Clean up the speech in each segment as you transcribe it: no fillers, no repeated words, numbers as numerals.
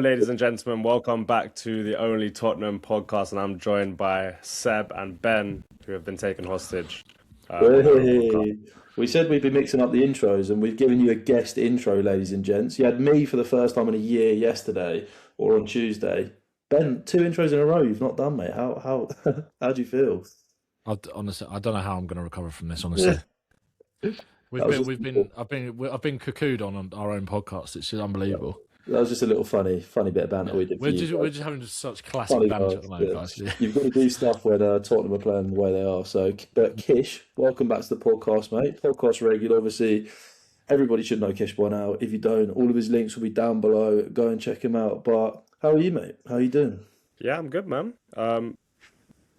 ladies and gentlemen. Welcome back to the Only Tottenham podcast, and I'm joined by Seb and Ben, who have been taken hostage on their own podcast. Hey, we said we'd be mixing up the intros, and we've given you a guest intro, ladies and gents. You had me for the first time in a year yesterday, or on Tuesday. Ben, two intros in a row you've not done, mate. How how do you feel? Honestly, I don't know how I'm going to recover from this. Honestly, I've been cuckooed on our own podcast. It's just unbelievable. That was just a little funny bit of banter we did for you We're guys. just having such classic Funny banter guys, at the moment, yeah. guys. Yeah. You've got to do stuff when Tottenham are playing the way they are. So, but Kish, welcome back to the podcast, mate. Podcast regular, obviously. Everybody should know Kish by now. If you don't, all of his links will be down below. Go and check him out. But how are you, mate? How are you doing? Yeah, I'm good, man.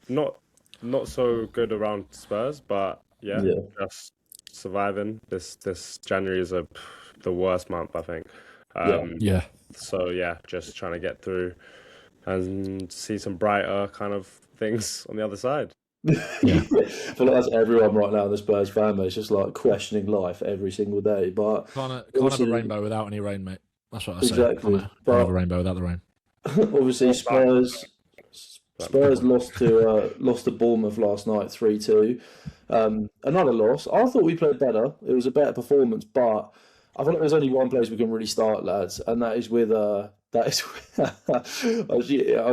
Not so good around Spurs, but yeah, Yeah. just surviving. This January is the worst month, I think. Yeah. So yeah, just trying to get through and see some brighter kind of things on the other side. Yeah. I feel like that's everyone right now in the Spurs fan base, just like questioning life every single day. But Can't have a obviously, rainbow without any rain, mate. That's what I say. exactly. Can't have But a rainbow without the rain. obviously, Spurs lost to Bournemouth last night 3-2. Another loss. I thought we played better. It was a better performance, but I feel like there's only one place we can really start, lads, and that is with I can't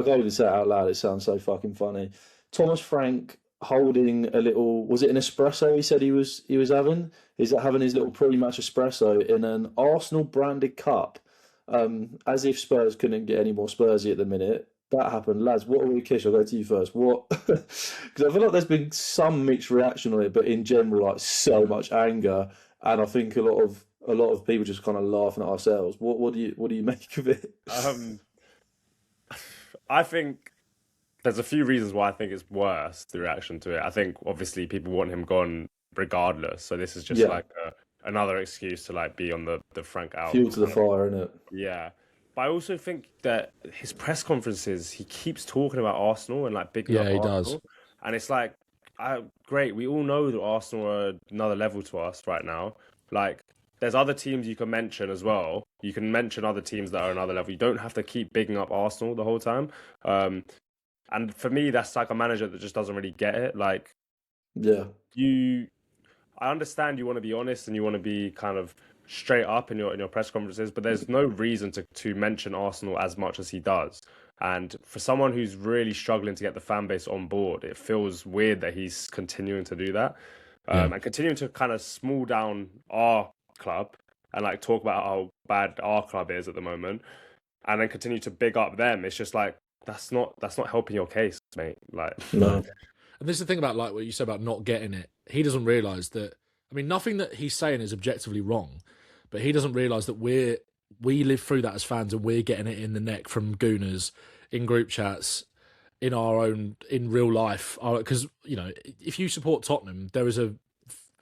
even say it out loud. It sounds so fucking funny. Thomas Frank holding a little. Was it an espresso? He said he was having. Is that having his little pre-match espresso in an Arsenal branded cup? As if Spurs couldn't get any more Spursy at the minute. That happened, lads. What are we, Kish? I'll go to you first. What? Because I feel like there's been some mixed reaction on it, but in general, like so much anger, and I think a lot of people just kind of laughing at ourselves. What do you make of it? I think there's a few reasons why I think it's worse, the reaction to it. I think obviously people want him gone regardless, so this is just Yeah, like another excuse to like be on the Frank out fuel to the kind of. fire, innit? Yeah. But I also think that his press conferences, he keeps talking about Arsenal and like bigging up Yeah, he does. Arsenal. And it's like, great, we all know that Arsenal are another level to us right now. Like, there's other teams you can mention as well. You can mention other teams that are another level. You don't have to keep bigging up Arsenal the whole time. And for me, that's like a manager that just doesn't really get it. Like, Yeah, I understand you want to be honest and you want to be kind of straight up in your press conferences, but there's no reason to mention Arsenal as much as he does. And for someone who's really struggling to get the fan base on board, it feels weird that he's continuing to do that, Yeah. and continuing to kind of small down our club and like talk about how bad our club is at the moment, and then continue to big up them. It's just like that's not helping your case, mate. Like, no, And this is the thing about like what you said about not getting it. He doesn't realise that. I mean, nothing that he's saying is objectively wrong, but he doesn't realise that we live through that as fans, and we're getting it in the neck from gooners, in group chats, in real life. Because if you support Tottenham, there is at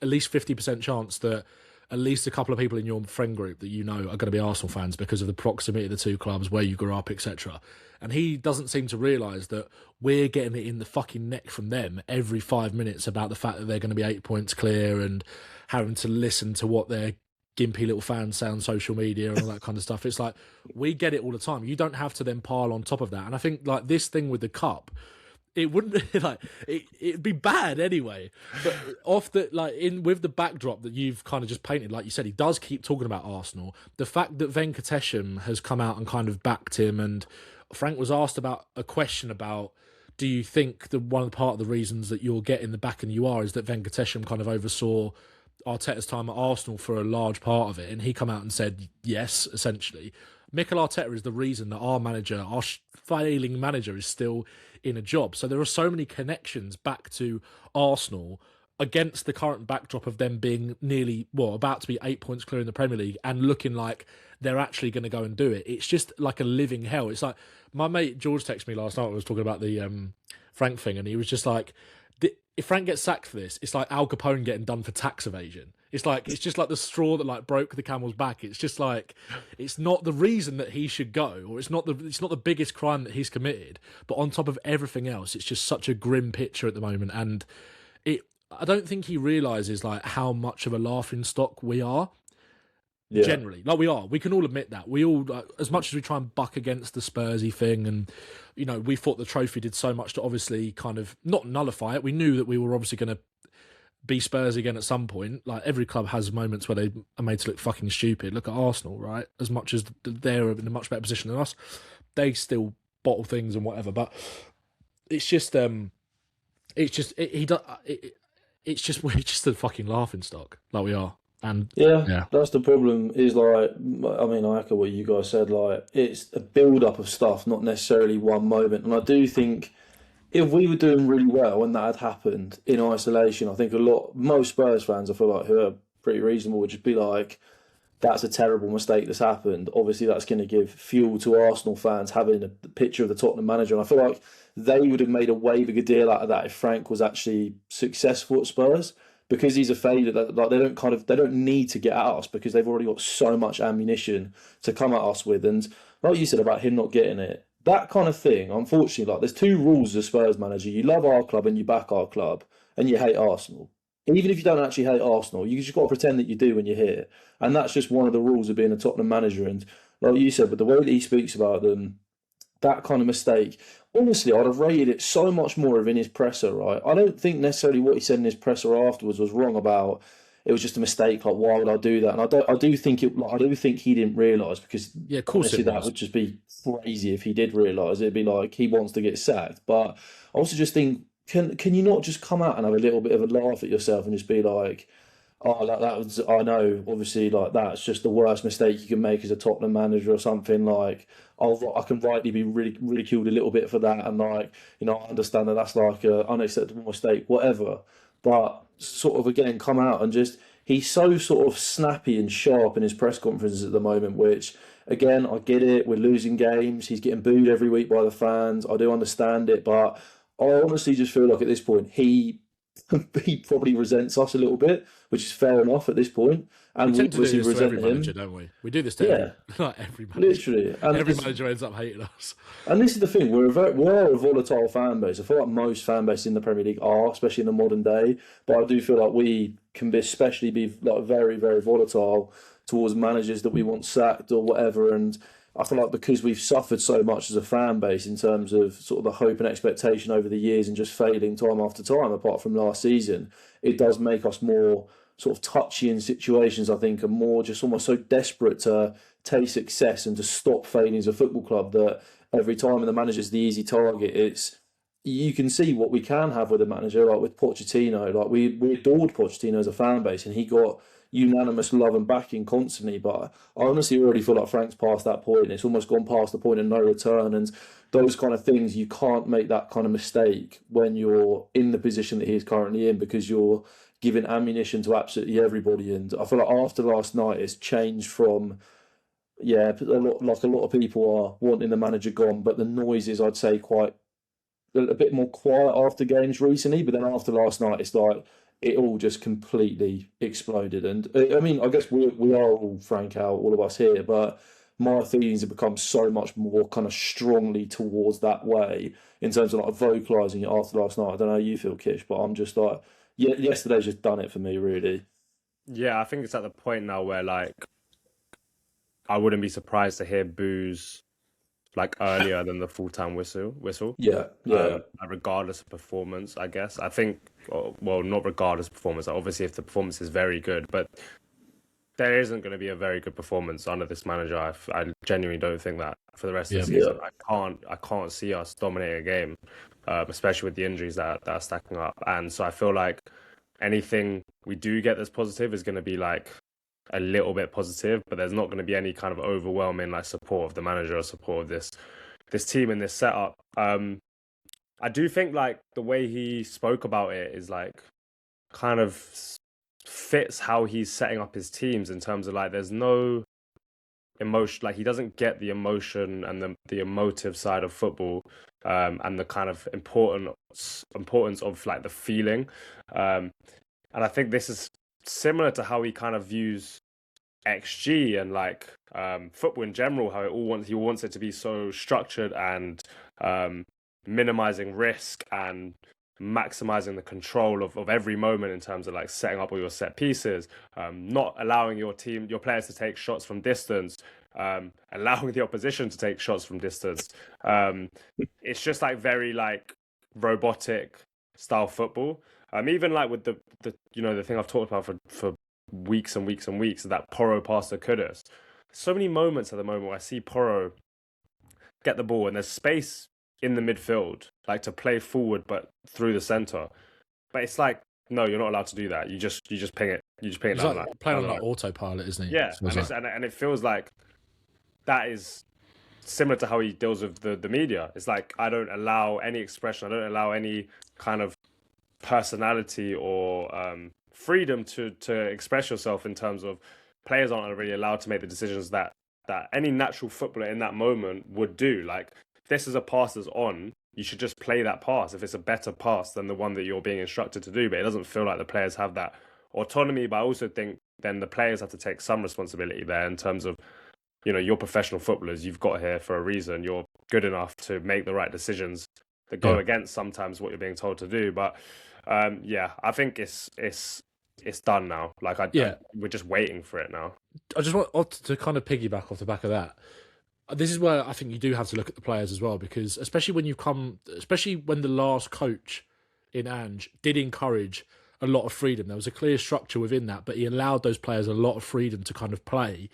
least 50% chance that at least a couple of people in your friend group that you know are going to be Arsenal fans because of the proximity of the two clubs, where you grew up, etc. And he doesn't seem to realise that we're getting it in the fucking neck from them every 5 minutes about the fact that they're going to be 8 points clear, and having to listen to what their gimpy little fans say on social media and all that kind of stuff. It's like, we get it all the time. You don't have to then pile on top of that. And I think like this thing with the cup, it wouldn't like it'd be bad anyway. But with the backdrop that you've kind of just painted, like you said, he does keep talking about Arsenal. The fact that Venkatesham has come out and kind of backed him, and Frank was asked about a question about, do you think that one part of the reasons that you're getting the back and you are is that Venkatesham kind of oversaw Arteta's time at Arsenal for a large part of it, and he come out and said yes, essentially. Mikel Arteta is the reason that our failing manager is still in a job. So there are so many connections back to Arsenal against the current backdrop of them being about to be 8 points clear in the Premier League and looking like they're actually going to go and do it. It's just like a living hell. It's like my mate George texted me last night. I was talking about the Frank thing, and he was just like, if Frank gets sacked for this, it's like Al Capone getting done for tax evasion. It's just like the straw that like broke the camel's back. It's just like, it's not the reason that he should go, or it's not the biggest crime that he's committed. But on top of everything else, it's just such a grim picture at the moment, and I don't think he realises like how much of a laughing stock we are. Yeah. Generally, like we are. We can all admit that. We all, as much as we try and buck against the Spursy thing, and we thought the trophy did so much to obviously kind of not nullify it. We knew that we were obviously going to be Spurs again at some point. Like every club has moments where they are made to look fucking stupid. Look at Arsenal, right? As much as they're in a much better position than us, they still bottle things and whatever. But it's just, it's just we're just a fucking laughing stock, like we are. And Yeah, that's the problem. Is like, I mean, I echo what you guys said. Like, it's a build up of stuff, not necessarily one moment. And I do think if we were doing really well and that had happened in isolation, I think most Spurs fans, I feel like, who are pretty reasonable, would just be like, that's a terrible mistake that's happened. Obviously, that's going to give fuel to Arsenal fans having a picture of the Tottenham manager. And I feel like they would have made a way bigger deal out of that if Frank was actually successful at Spurs, because he's a failure. Like they don't need to get at us because they've already got so much ammunition to come at us with. And like you said about him not getting it, that kind of thing. Unfortunately, like there's two rules as a Spurs manager: you love our club and you back our club, and you hate Arsenal. Even if you don't actually hate Arsenal, you just got to pretend that you do when you're here. And that's just one of the rules of being a Tottenham manager. And like you said, but the way that he speaks about them, that kind of mistake, honestly, I'd have rated it so much more of in his presser, right? I don't think necessarily what he said in his presser afterwards was wrong about it was just a mistake. Like, why would I do that? And I do think he didn't realise, because yeah, of course honestly, that would just be crazy if he did realise. It'd be like he wants to get sacked. But I also just think, can you not just come out and have a little bit of a laugh at yourself and just be like, oh, that was, I know, obviously, like, that's just the worst mistake you can make as a Tottenham manager or something. Like, I can rightly be ridiculed a little bit for that. And, like, I understand that that's like an unacceptable mistake, whatever. But sort of, again, come out and just, he's so sort of snappy and sharp in his press conferences at the moment, which, again, I get it. We're losing games. He's getting booed every week by the fans. I do understand it. But I honestly just feel like at this point, he probably resents us a little bit, which is fair enough at this point. And we tend to do this to every him. manager, don't we? We do this to every manager. Literally. And every manager ends up hating us. And this is the thing, we are a volatile fan base. I feel like most fan bases in the Premier League are, especially in the modern day. But I do feel like we can especially be like very, very volatile towards managers that we want sacked or whatever. And I feel like because we've suffered so much as a fan base in terms of sort of the hope and expectation over the years and just failing time after time, apart from last season, it does make us more sort of touchy in situations, I think, and more just almost so desperate to taste success and to stop failing as a football club, that every time the manager's the easy target, you can see what we can have with a manager, like with Pochettino. Like we adored Pochettino as a fan base, and he got unanimous love and backing constantly. But I honestly already feel like Frank's past that point. It's almost gone past the point of no return, and those kind of things, you can't make that kind of mistake when you're in the position that he is currently in, because you're giving ammunition to absolutely everybody. And I feel like after last night, it's changed from, a lot of people are wanting the manager gone, but the noise is, I'd say, quite a bit more quiet after games recently. But then after last night, it's like it all just completely exploded. And I mean, I guess we are all Frank out, all of us here, but my feelings have become so much more kind of strongly towards that way in terms of like vocalising it after last night. I don't know how you feel, Kish, but I'm just like, yesterday's just done it for me, really. Yeah, I think it's at the point now where, like, I wouldn't be surprised to hear boos like earlier than the full-time whistle. Yeah. Regardless of performance, I guess. I think, well, not regardless of performance. Obviously, if the performance is very good, but there isn't going to be a very good performance under this manager. I genuinely don't think that for the rest of the season. Yeah. I can't see us dominating a game, especially with the injuries that are stacking up. And so I feel like anything we do get that's positive is going to be like a little bit positive, but there's not going to be any kind of overwhelming like support of the manager or support of this team in this setup. I do think like the way he spoke about it is like kind of fits how he's setting up his teams, in terms of like there's no emotion, like he doesn't get the emotion and the emotive side of football, and the kind of importance of like the feeling, and I think this is similar to how he kind of views XG and like football in general, how he wants it to be so structured and minimizing risk and maximizing the control of every moment in terms of like setting up all your set pieces, not allowing your players to take shots from distance, allowing the opposition to take shots from distance. It's just like very like robotic style football. Even like with the the thing I've talked about for weeks and weeks and weeks, that Porro pass to Kudus. So many moments at the moment where I see Porro get the ball and there's space in the midfield, like to play forward but through the center. But it's like, no, you're not allowed to do that. You just ping it. You just ping it He's down like playing on like autopilot, isn't he? Yeah, So and it feels like that is similar to how he deals with the media. It's like, I don't allow any expression. I don't allow any kind of personality or freedom to express yourself in terms of players aren't really allowed to make the decisions that any natural footballer in that moment would do. Like, this is a pass that's on, you should just play that pass if it's a better pass than the one that you're being instructed to do. But it doesn't feel like the players have that autonomy. But I also think then the players have to take some responsibility there in terms of, you're professional footballers. You've got here for a reason. You're good enough to make the right decisions that go against sometimes what you're being told to do. But I think it's done now. Like we're just waiting for it now. I just want to kind of piggyback off the back of that. This is where I think you do have to look at the players as well, because especially when the last coach in Ange did encourage a lot of freedom, there was a clear structure within that, but he allowed those players a lot of freedom to kind of play.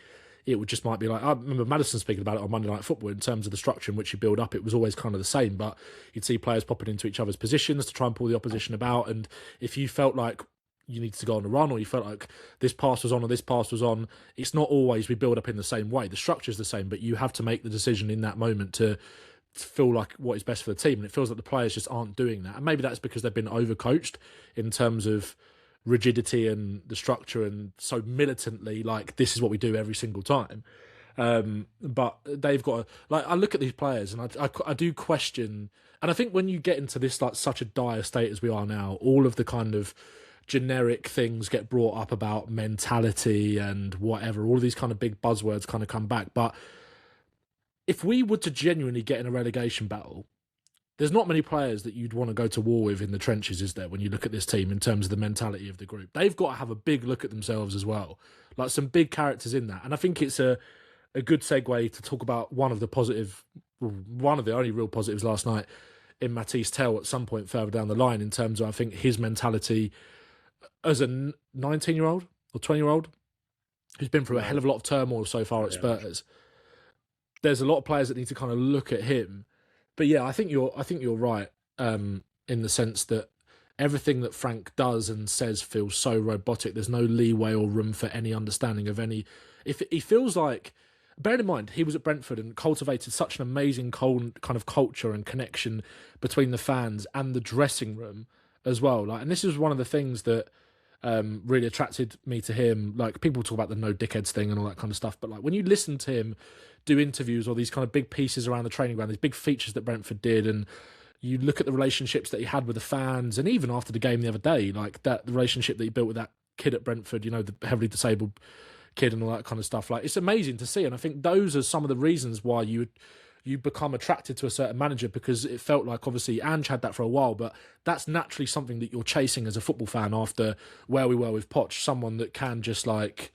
It would just might be like, I remember Maddison speaking about it on Monday Night Football in terms of the structure in which you build up. It was always kind of the same, but you'd see players popping into each other's positions to try and pull the opposition about. And if you felt like you needed to go on a run, or you felt like this pass was on or this pass was on, it's not always we build up in the same way. The structure's the same, but you have to make the decision in that moment to feel like what is best for the team. And it feels like the players just aren't doing that. And maybe that's because they've been overcoached in terms of rigidity and the structure, and so militantly, like, this is what we do every single time. But they've got I look at these players and I do question, and I think when you get into this, like, such a dire state as we are now, all of the kind of generic things get brought up about mentality and whatever, all of these kind of big buzzwords kind of come back. But if we were to genuinely get in a relegation battle, there's not many players that you'd want to go to war with in the trenches, is there, when you look at this team in terms of the mentality of the group? They've got to have a big look at themselves as well. Like, some big characters in that. And I think it's a good segue to talk about one of the only real positives last night in Matisse Tell at some point further down the line, in terms of, I think, his mentality as a 19-year-old or 20-year-old who's been through a hell of a lot of turmoil so far at Spurs. There's a lot of players that need to kind of look at him. But yeah, I think you're right, in the sense that everything that Frank does and says feels so robotic. There's no leeway or room for any understanding of any. If he feels like, bearing in mind he was at Brentford and cultivated such an amazing kind of culture and connection between the fans and the dressing room as well. Like, and this is one of the things that really attracted me to him. Like, people talk about the no dickheads thing and all that kind of stuff, but like, when you listen to him do interviews or these kind of big pieces around the training ground, these big features that Brentford did, and you look at the relationships that he had with the fans, and even after the game the other day, like the relationship that he built with that kid at Brentford, the heavily disabled kid and all that kind of stuff. Like, it's amazing to see. And I think those are some of the reasons why you become attracted to a certain manager, because it felt like, obviously, Ange had that for a while, but that's naturally something that you're chasing as a football fan after where we were with Poch, someone that can just, like,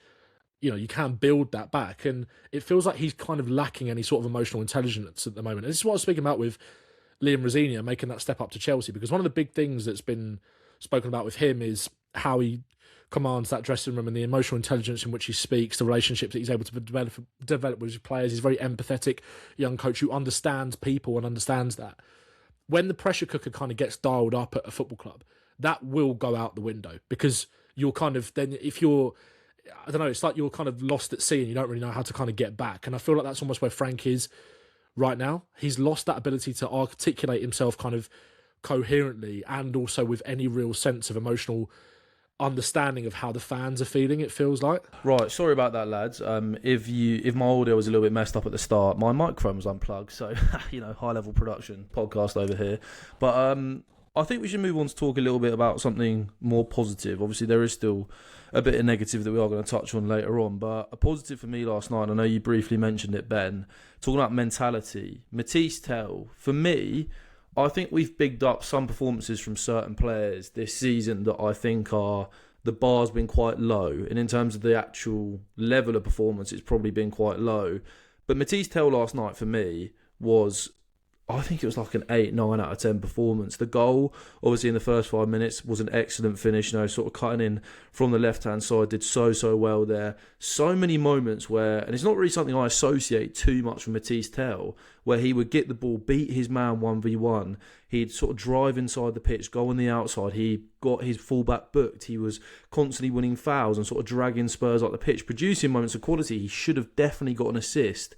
you can build that back. And it feels like he's kind of lacking any sort of emotional intelligence at the moment. And this is what I was speaking about with Liam Rosenior making that step up to Chelsea, because one of the big things that's been spoken about with him is how he commands that dressing room and the emotional intelligence in which he speaks, the relationships that he's able to develop with his players. He's a very empathetic young coach who understands people and understands that. When the pressure cooker kind of gets dialed up at a football club, that will go out the window, because you're kind of, then if you're, I don't know, it's like you're kind of lost at sea and you don't really know how to kind of get back. And I feel like that's almost where Frank is right now. He's lost that ability to articulate himself kind of coherently, and also with any real sense of emotional understanding of how the fans are feeling, it feels like. Right, sorry about that, lads. If my audio was a little bit messed up at the start, my microphone was unplugged, so high level production podcast over here. But I think we should move on to talk a little bit about something more positive. Obviously, there is still a bit of negative that we are going to touch on later on, but a positive for me last night, I know you briefly mentioned it, Ben, talking about mentality. Matisse Tell, for me, I think we've bigged up some performances from certain players this season that I think the bar's been quite low, and in terms of the actual level of performance, it's probably been quite low. But Matisse Tell last night for me was, I think it was like an 8, 9 out of 10 performance. The goal, obviously in the first 5 minutes, was an excellent finish, sort of cutting in from the left-hand side, did so well there. So many moments where, and it's not really something I associate too much with Matisse Tell, where he would get the ball, beat his man 1v1, he'd sort of drive inside the pitch, go on the outside, he got his fullback booked, he was constantly winning fouls and sort of dragging Spurs up the pitch, producing moments of quality. He should have definitely got an assist.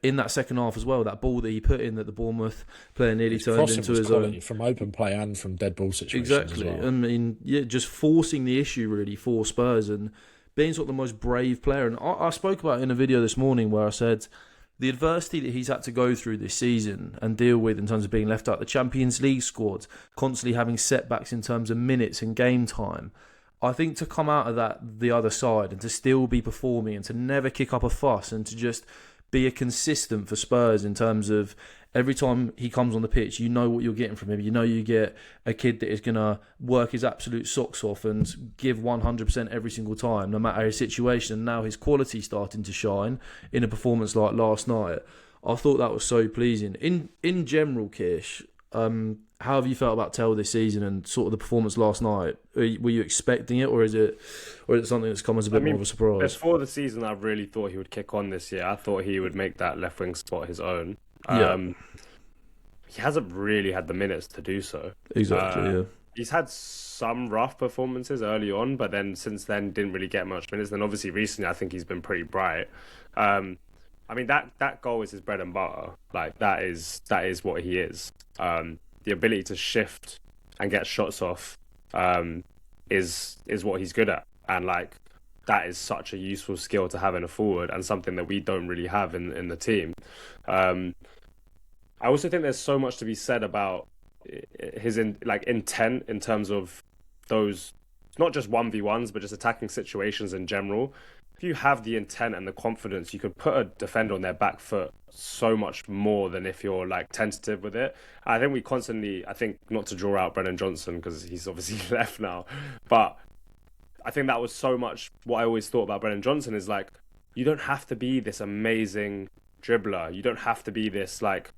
In that second half as well, that ball that he put in that the Bournemouth player nearly turned into his own. From open play and from dead ball situations. Exactly. As well. I mean, just forcing the issue really for Spurs and being sort of the most brave player. And I spoke about it in a video this morning where I said the adversity that he's had to go through this season and deal with in terms of being left out the Champions League squad, constantly having setbacks in terms of minutes and game time. I think to come out of that the other side and to still be performing and to never kick up a fuss and to just be a consistent for Spurs in terms of every time he comes on the pitch, you know what you're getting from him. You know you get a kid that is going to work his absolute socks off and give 100% every single time, no matter his situation. And now his quality starting to shine in a performance like last night. I thought that was so pleasing. In general, Kish, how have you felt about Tell this season and sort of the performance last night? Were you expecting it, or is it something that's come as a bit more of a surprise? Before the season, I really thought he would kick on this year. I thought he would make that left wing spot his own. He hasn't really had the minutes to do so. Exactly. Yeah. He's had some rough performances early on, but then since then didn't really get much minutes. Then obviously recently, I think he's been pretty bright. I mean that goal is his bread and butter. Like that is what he is. The ability to shift and get shots off is what he's good at, and like that is such a useful skill to have in a forward and something that we don't really have in the team. I also think there's so much to be said about his intent in terms of those, not just 1v1s, but just attacking situations in general. If you have the intent and the confidence, you can put a defender on their back foot so much more than if you're like tentative with it. I think we constantly, not to draw out Brennan Johnson because he's obviously left now, but I think that was so much what I always thought about Brennan Johnson is like, you don't have to be this amazing dribbler. You don't have to be this like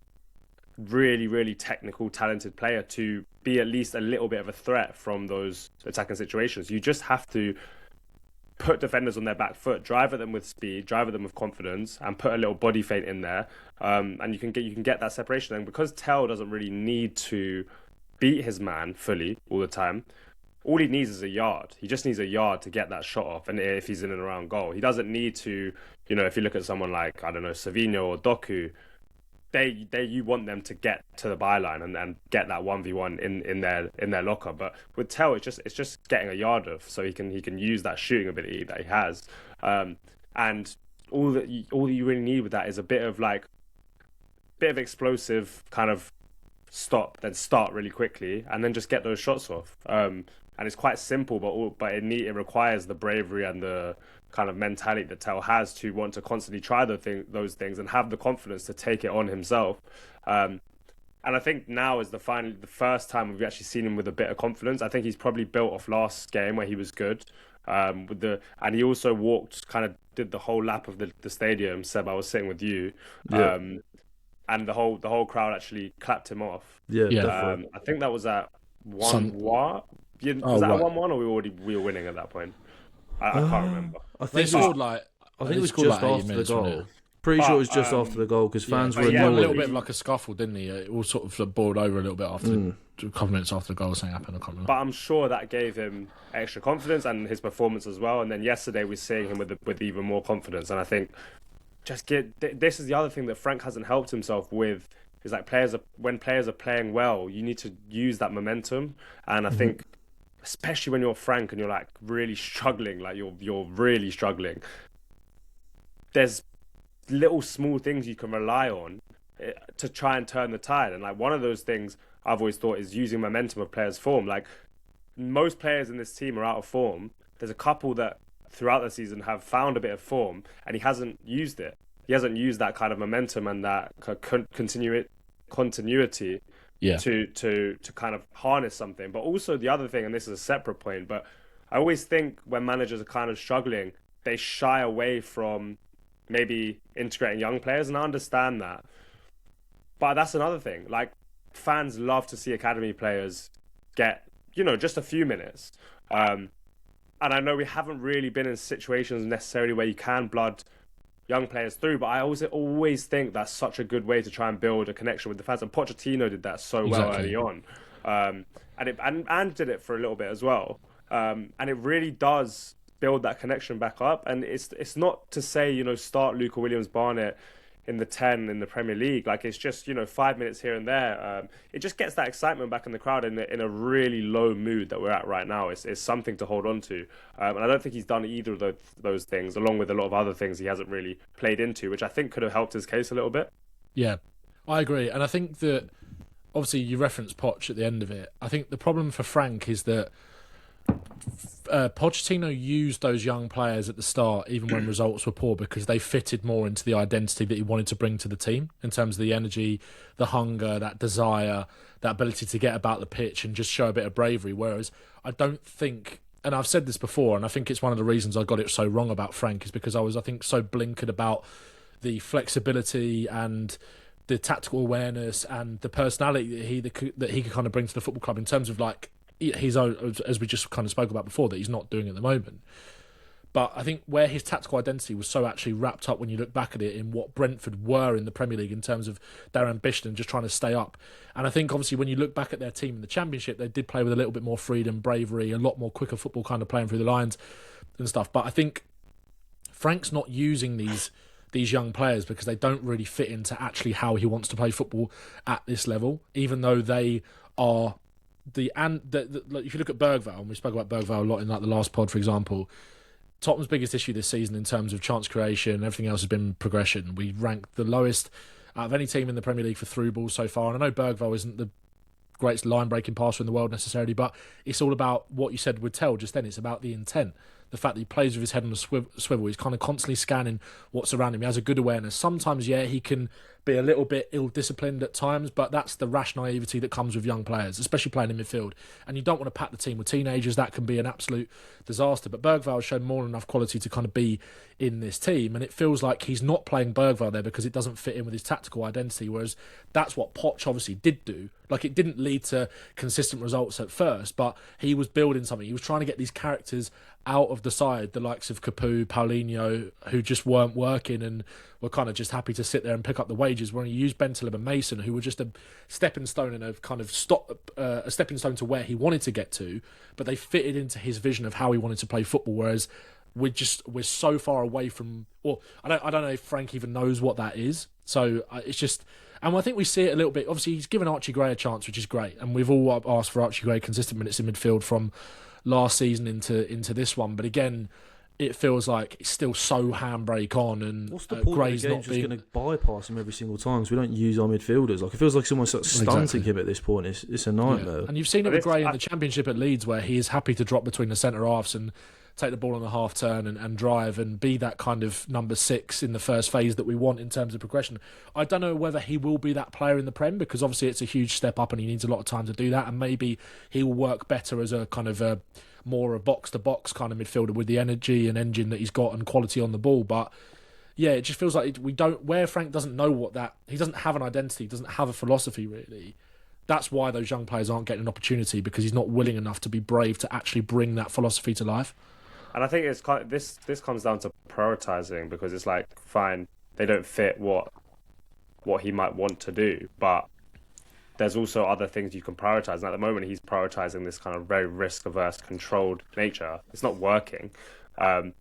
really, really technical, talented player to be at least a little bit of a threat from those attacking situations. You just have to put defenders on their back foot, drive at them with speed, drive at them with confidence, and put a little body feint in there, and you can get that separation. And because Tell doesn't really need to beat his man fully all the time, all he needs is a yard. He just needs a yard to get that shot off, and if he's in and around goal, he doesn't need to. If you look at someone like Savinho or Doku, you want them to get to the byline and get that 1v1 in their locker. But with Tell, it's just getting a yard off, so he can use that shooting ability that he has. And all that you really need with that is a bit of explosive kind of stop, then start really quickly, and then just get those shots off. And it's quite simple, but it requires the bravery and the kind of mentality that Tell has to want to constantly try those things and have the confidence to take it on himself. And I think now is the first time we've actually seen him with a bit of confidence. I think he's probably built off last game where he was good. And he also did the whole lap of the stadium. Seb, I was sitting with you. Yeah. And the whole crowd actually clapped him off. Yeah. Definitely. I think that was at 1-1. Was that 1-1 or we were winning at that point? I can't remember. I think it was just after the goal. Pretty sure it was just after the goal because fans were annoyed. A little bit of like a scuffle, didn't he? It all sort of boiled over a little bit after a couple minutes after the goal. Something happened. I can't remember. But I'm sure that gave him extra confidence and his performance as well. And then yesterday we're seeing him with even more confidence. And I think this is the other thing that Frank hasn't helped himself with. Is like when players are playing well, you need to use that momentum. And I think, especially when you're Frank and you're like really struggling, like you're really struggling, there's little small things you can rely on to try and turn the tide. And like one of those things I've always thought is using momentum of players' form. Like most players in this team are out of form. There's a couple that throughout the season have found a bit of form and he hasn't used it. He hasn't used that kind of momentum and that continuity Yeah. to kind of harness something. But also the other thing, and this is a separate point, but I always think when managers are kind of struggling, they shy away from maybe integrating young players, and I understand that. But that's another thing. Like, fans love to see academy players get, just a few minutes. And I know we haven't really been in situations necessarily where you can blood young players through, but I always think that's such a good way to try and build a connection with the fans. And Pochettino did that so well early on, and did it for a little bit as well. And it really does build that connection back up. And it's not to say start Luca Williams-Barnett in the 10 in the Premier League. Like, it's just 5 minutes here and there. It just gets that excitement back in the crowd in a really low mood that we're at right now. It's something to hold on to, and I don't think he's done either of those things, along with a lot of other things he hasn't really played into, which I think could have helped his case a little bit. Yeah, I agree, and I think that obviously you referenced Poch at the end of it. I think the problem for Frank is that Pochettino used those young players at the start, even when results were poor, because they fitted more into the identity that he wanted to bring to the team in terms of the energy, the hunger, that desire, that ability to get about the pitch and just show a bit of bravery. Whereas I don't think, and I've said this before, and I think it's one of the reasons I got it so wrong about Frank, is because I was, I think, so blinkered about the flexibility and the tactical awareness and the personality that he could kind of bring to the football club in terms of like his own, as we just kind of spoke about before, that he's not doing at the moment. But I think where his tactical identity was so actually wrapped up when you look back at it in what Brentford were in the Premier League in terms of their ambition and just trying to stay up. And I think obviously when you look back at their team in the Championship, they did play with a little bit more freedom, bravery, a lot more quicker football kind of playing through the lines and stuff. But I think Frank's not using these young players because they don't really fit into actually how he wants to play football at this level, even though they are if you look at Bergvall, and we spoke about Bergvall a lot in like the last pod, for example, Tottenham's biggest issue this season in terms of chance creation, everything else has been progression. We ranked the lowest out of any team in the Premier League for through balls so far, and I know Bergvall isn't the greatest line-breaking passer in the world necessarily, but it's all about what you said with Tell just then. It's about the intent. The fact that he plays with his head on a swivel. He's kind of constantly scanning what's around him. He has a good awareness. Sometimes, yeah, he can be a little bit ill-disciplined at times, but that's the rash naivety that comes with young players, especially playing in midfield. And you don't want to pack the team with teenagers. That can be an absolute disaster. But Bergvall has shown more than enough quality to kind of be in this team, and it feels like he's not playing Bergvall there because it doesn't fit in with his tactical identity, whereas that's what Poch obviously did do. Like, it didn't lead to consistent results at first, but he was building something. He was trying to get these characters out of the side, the likes of Capu, Paulinho, who just weren't working and were kind of just happy to sit there and pick up the wages. When he used Bentaleb and Mason, who were just a stepping stone and a kind of a stepping stone to where he wanted to get to, but they fitted into his vision of how he wanted to play football. Whereas we're so far away from, or I don't know if Frank even knows what that is. So it's just, and I think we see it a little bit. Obviously, he's given Archie Gray a chance, which is great, and we've all asked for Archie Gray consistent minutes in midfield from last season into this one. But again, it feels like it's still so handbrake on, and what's the point Gray's of the not just being going to bypass him every single time because we don't use our midfielders. Like, it feels like it's almost like stunting him at this point. It's a nightmare. Yeah. And you've seen it with Gray in the Championship at Leeds, where he is happy to drop between the centre halves and take the ball on the half turn and drive and be that kind of number 6 in the first phase that we want in terms of progression. I don't know whether he will be that player in the Prem, because obviously it's a huge step up and he needs a lot of time to do that, and maybe he will work better as a kind of more a box-to-box kind of midfielder with the energy and engine that he's got and quality on the ball. But yeah, it just feels like where Frank doesn't know he doesn't have an identity, he doesn't have a philosophy really. That's why those young players aren't getting an opportunity, because he's not willing enough to be brave to actually bring that philosophy to life. And I think it's this comes down to prioritizing, because it's like, fine, they don't fit what he might want to do, but there's also other things you can prioritize. And at the moment, he's prioritizing this kind of very risk-averse, controlled nature. It's not working. And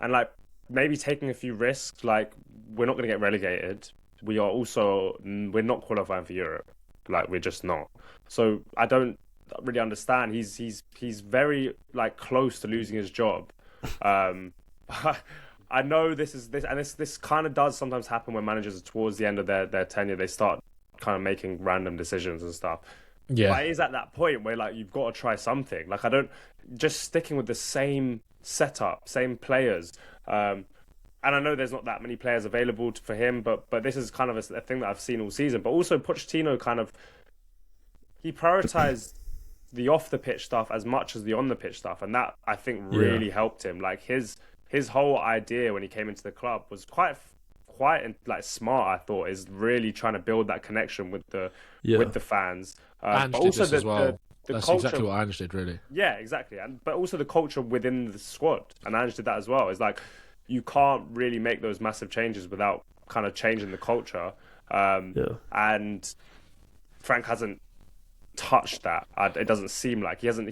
like, maybe taking a few risks, like, we're not going to get relegated. We're not qualifying for Europe. Like, we're just not. So I don't really understand. He's very like close to losing his job. I know this kind of does sometimes happen when managers are towards the end of their tenure. They start kind of making random decisions and stuff. Yeah, but it is at that point where like you've got to try something. Like, I don't just sticking with the same setup, same players. and I know there's not that many players available for him, but this is kind of a thing that I've seen all season. But also Pochettino he prioritized the off the pitch stuff as much as the on the pitch stuff, and that I think really helped him. Like his whole idea when he came into the club was quite like smart. I thought, is really trying to build that connection with the fans. Ange but did also this as well. That's culture, exactly what Ange did, really. Yeah, exactly. But also the culture within the squad, and Ange did that as well. It's like you can't really make those massive changes without kind of changing the culture. And Frank hasn't touched that. It doesn't seem like he hasn't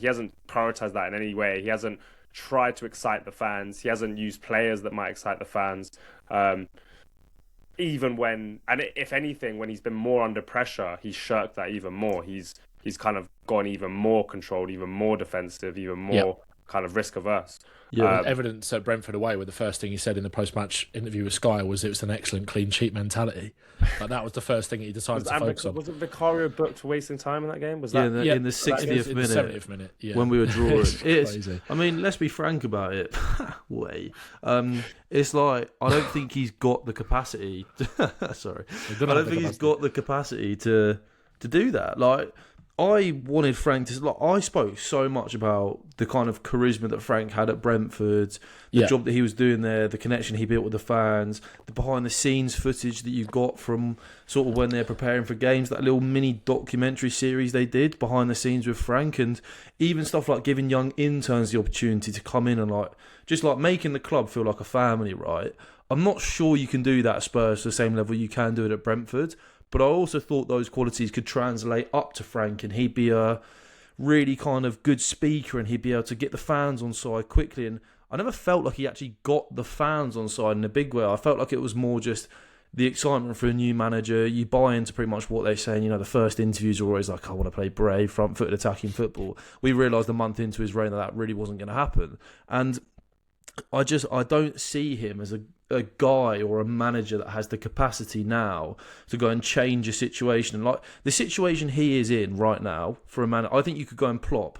prioritized that in any way. He hasn't tried to excite the fans. He hasn't used players that might excite the fans. Even when, and if anything, when he's been more under pressure, he's shirked that even more. He's kind of gone even more controlled, even more defensive, even more kind of risk averse. Yeah, evidence at Brentford away, where the first thing he said in the post-match interview with Sky was it was an excellent clean sheet mentality. Like that was the first thing he decided to focus on. Was it Vicario booked for wasting time in that game? Was that in the 60th minute, the 70th minute, when we were drawing? It's crazy. I mean, let's be frank about it. It's like I don't think he's got the capacity. Sorry, I don't think he's got the capacity to do that. Like, I wanted Frank to... Like, I spoke so much about the kind of charisma that Frank had at Brentford, the job that he was doing there, the connection he built with the fans, the behind-the-scenes footage that you got from sort of when they're preparing for games, that little mini documentary series they did behind the scenes with Frank, and even stuff like giving young interns the opportunity to come in and just making the club feel like a family, right? I'm not sure you can do that at Spurs to the same level you can do it at Brentford. But I also thought those qualities could translate up to Frank, and he'd be a really kind of good speaker, and he'd be able to get the fans on side quickly. And I never felt like he actually got the fans on side in a big way. I felt like it was more just the excitement for a new manager. You buy into pretty much what they're saying. The first interviews are always like, I want to play brave, front-footed attacking football. We realised a month into his reign that really wasn't going to happen. And I don't see him as a guy or a manager that has the capacity now to go and change a situation. Like the situation he is in right now for a man, I think you could go and plop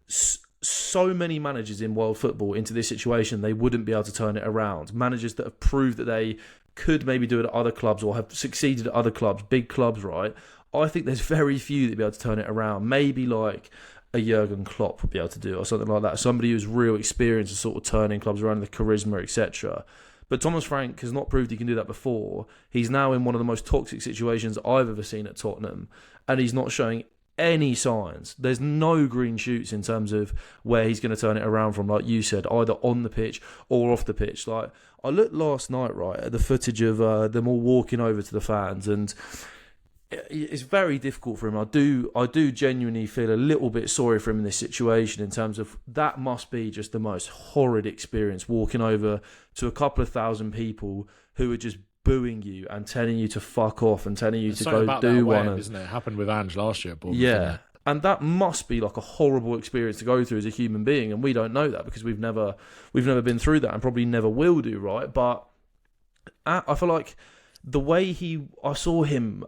so many managers in world football into this situation, they wouldn't be able to turn it around. Managers that have proved that they could maybe do it at other clubs or have succeeded at other clubs, big clubs, right? I think there's very few that would be able to turn it around. Maybe like a Jurgen Klopp would be able to do it or something like that. Somebody who's real experienced of sort of turning clubs around, the charisma, etc. But Thomas Frank has not proved he can do that before. He's now in one of the most toxic situations I've ever seen at Tottenham, and he's not showing any signs. There's no green shoots in terms of where he's going to turn it around from, like you said, either on the pitch or off the pitch. Like I looked last night, right, at the footage of them all walking over to the fans, and it's very difficult for him. I do genuinely feel a little bit sorry for him in this situation, in terms of that must be just the most horrid experience, walking over to a couple of thousand people who are just booing you and telling you to fuck off and telling you to go do one. Isn't it? It happened with Ange last year at Bournemouth. Yeah. And that must be like a horrible experience to go through as a human being, and we don't know that because we've never been through that and probably never will do, right? But I feel like the way I saw him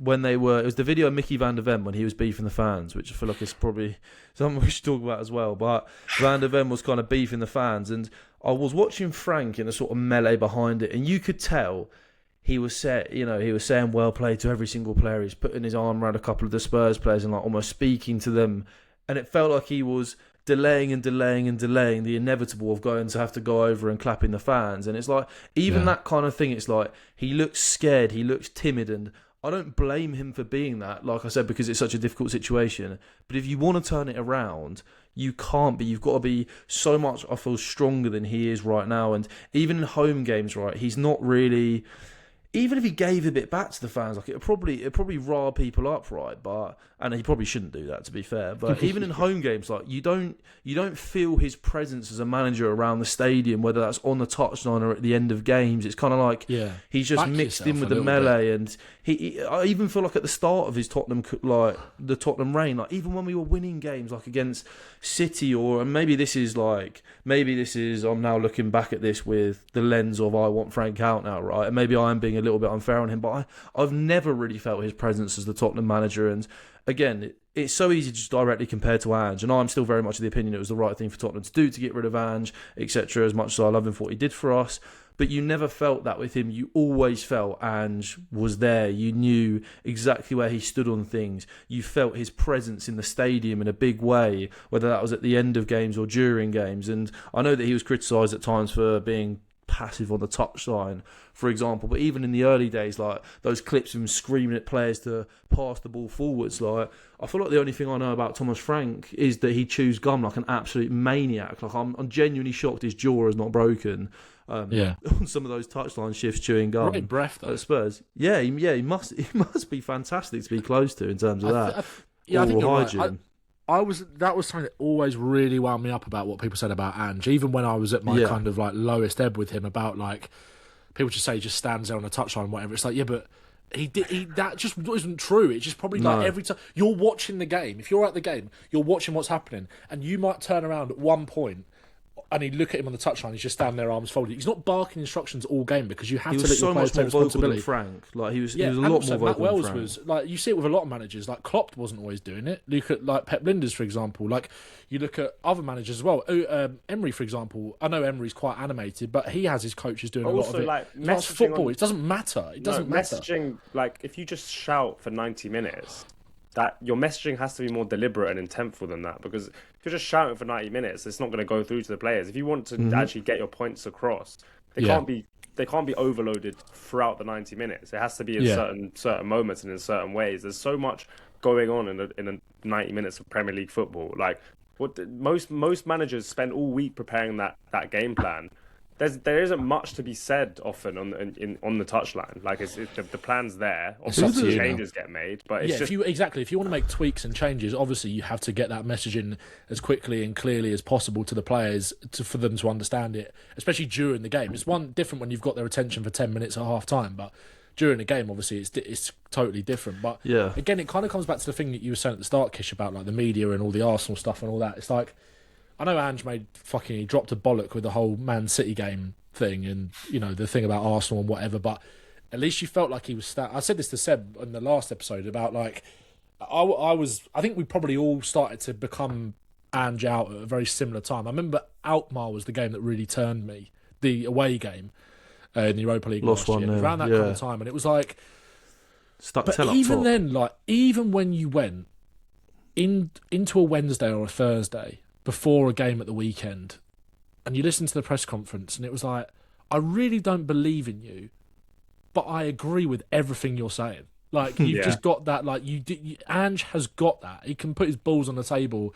when it was the video of Mickey van der Ven when he was beefing the fans, which I feel like is probably something we should talk about as well. But Van der Ven was kind of beefing the fans, and I was watching Frank in a sort of melee behind it, and you could tell he was saying well played to every single player. He's putting his arm around a couple of the Spurs players and like almost speaking to them, and it felt like he was delaying the inevitable of going to have to go over and clapping the fans. And it's like, even that kind of thing, it's like, he looks scared, he looks timid, and I don't blame him for being that, like I said, because it's such a difficult situation. But if you want to turn it around, you can't be. You've got to be so much, I feel, stronger than he is right now. And even in home games, right, he's not really... Even if he gave a bit back to the fans, like it'd probably rile people up, right? And he probably shouldn't do that, to be fair. But even in home games, like you don't feel his presence as a manager around the stadium, whether that's on the touchline or at the end of games. It's kind of like he's just mixed in with the melee, and I even feel like at the start of his the Tottenham reign, like even when we were winning games, like against City, and maybe this is I'm now looking back at this with the lens of I want Frank out now, right? And maybe I am being a little bit unfair on him, but I've never really felt his presence as the Tottenham manager. And again, it's so easy to just directly compare to Ange, and I'm still very much of the opinion it was the right thing for Tottenham to do to get rid of Ange, etc., as much as I love him for what he did for us. but you never felt that with him. You always felt Ange was there. You knew exactly where he stood on things. You felt his presence in the stadium in a big way, whether that was at the end of games or during games. And I know that he was criticised at times for being passive on the touchline, for example, but even in the early days, like those clips of him screaming at players to pass the ball forwards, like I feel like the only thing I know about Thomas Frank is that he chews gum like an absolute maniac. Like I'm genuinely shocked his jaw is not broken. On some of those touchline shifts, chewing gum. Great breath though. At Spurs. He must be fantastic to be close to in terms of that. I think you're right. That was something that always really wound me up about what people said about Ange, even when I was at my kind of like lowest ebb with him, about like people just say he just stands there on a touchline, whatever. It's like, yeah, but that just wasn't true. It's just probably like every time you're watching the game, if you're at the game, you're watching what's happening, and you might turn around at one point and you look at him on the touchline, he's just standing there, arms folded. He's not barking instructions all game because you have to let your players take responsibility. Frank, like he was a lot more vocal Matt Wells than Frank. was like, you see it with a lot of managers. Like Klopp wasn't always doing it. Look at like Pep Linders, for example. Like you look at other managers as well. Emery, for example. I know Emery's quite animated, but he has his coaches doing a lot of it. Like it's football. It doesn't matter. It doesn't matter. Messaging, like if you just shout for 90 minutes. That your messaging has to be more deliberate and intentful than that, because if you're just shouting for 90 minutes, it's not going to go through to the players. If you want to actually get your points across, they can't be overloaded throughout the 90 minutes. It has to be in certain moments and in certain ways. There's so much going on in a 90 minutes of Premier League football. Like most managers spend all week preparing that game plan. There isn't much to be said often on the touchline. Like the plan's there. Obviously, changes get made, but it's just if you want to make tweaks and changes, obviously you have to get that message in as quickly and clearly as possible to the players for them to understand it, especially during the game. It's different when you've got their attention for 10 minutes at half time, but during the game, obviously, it's totally different. But again, it kind of comes back to the thing that you were saying at the start, Kish, about like the media and all the Arsenal stuff and all that. It's like, I know Ange he dropped a bollock with the whole Man City game thing and, you know, the thing about Arsenal and whatever, but at least you felt like he was... I said this to Seb in the last episode about, like, I think we probably all started to become Ange out at a very similar time. I remember Alkmaar was the game that really turned me, the away game in the Europa League last year, around that kind of time, and it was like... But even then, like, even when you went into a Wednesday or a Thursday... before a game at the weekend, and you listen to the press conference, and it was like, I really don't believe in you, but I agree with everything you're saying. Like, you've just got that, like, Ange has got that. He can put his balls on the table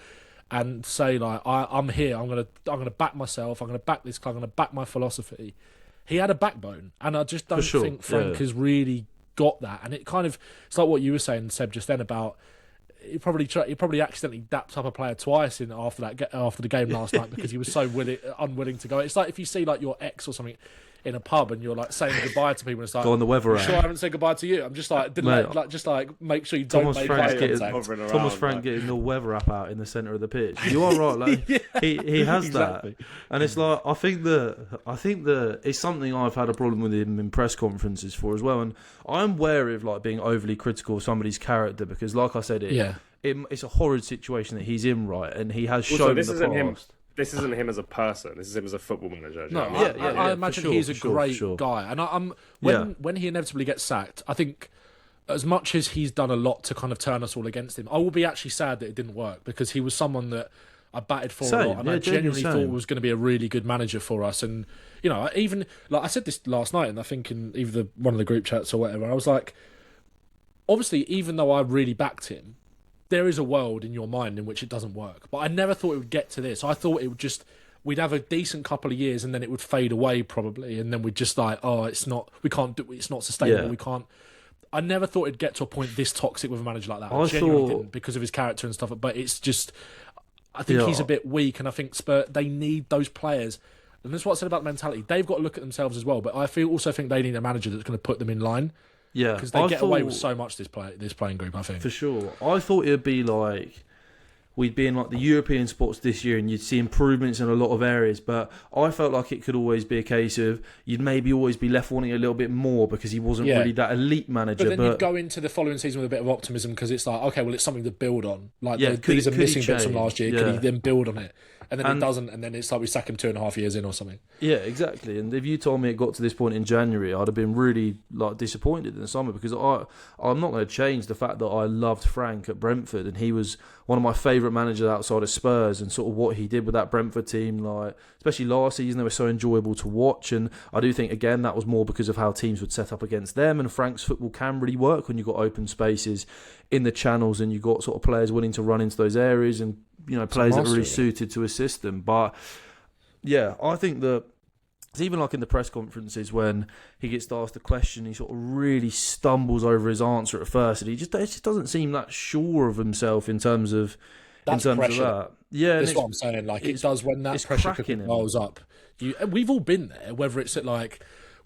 and say, like, I'm here, I'm gonna back myself, I'm gonna back this club, I'm gonna back my philosophy. He had a backbone, and I just don't think Frank has really got that. And it kind of, it's like what you were saying, Seb, just then about, he probably accidentally dapped up a player twice after the game last night because he was so unwilling to go. It's like if you see like your ex or something in a pub and you're like saying goodbye to people and it's like, go on the weather app. Sure, I haven't said goodbye to you. I'm just like, make sure you don't make eye contact. Thomas Frank getting the weather app out in the centre of the pitch. You are right, like he has exactly. That, and it's like I think that it's something I've had a problem with him in press conferences for as well. And I'm wary of like being overly critical of somebody's character because, like I said, it's a horrid situation that he's in, right? And he has shown this in the isn't past. Him. This isn't him as a person. This is him as a football manager. No, I imagine he's a great guy. And when he inevitably gets sacked, I think as much as he's done a lot to kind of turn us all against him, I will be actually sad that it didn't work because he was someone that I batted for a lot and I genuinely thought was going to be a really good manager for us. And, you know, even like I said this last night and I think in either one of the group chats or whatever, I was like, obviously, even though I really backed him, there is a world in your mind in which it doesn't work. But I never thought it would get to this. I thought it would we'd have a decent couple of years and then it would fade away probably. And then we'd just like, it's not sustainable. Yeah. I never thought it'd get to a point this toxic with a manager like that. I genuinely didn't because of his character and stuff. But it's just, I think he's a bit weak and I think Spurs, they need those players. And that's what I said about the mentality. They've got to look at themselves as well. But I also think they need a manager that's going to put them in line. Yeah, because they get away with so much this playing group. I think for sure. I thought it'd be like we'd be in like the European spots this year, and you'd see improvements in a lot of areas. But I felt like it could always be a case of you'd maybe always be left wanting a little bit more because he wasn't really that elite manager. But then you'd go into the following season with a bit of optimism because it's like, okay, well, it's something to build on. Like these are missing bits from last year. Could he then build on it? and then it doesn't, and then it's like we sack him 2.5 years in or something. Yeah, exactly. And if you told me it got to this point in January, I'd have been really disappointed in the summer, because I'm not going to change the fact that I loved Frank at Brentford, and he was one of my favourite managers outside of Spurs, and sort of what he did with that Brentford team, like especially last season, they were so enjoyable to watch. And I do think, again, that was more because of how teams would set up against them, and Frank's football can really work when you've got open spaces in the channels and you've got sort of players willing to run into those areas, and players that are really suited to a system. But yeah, I think that it's even like in the press conferences when he gets asked a question, he sort of really stumbles over his answer at first, and it just doesn't seem that sure of himself in terms of pressure. Of that. Yeah, that's what I'm saying. Like, it does, when that pressure piles up. We've all been there, whether it's at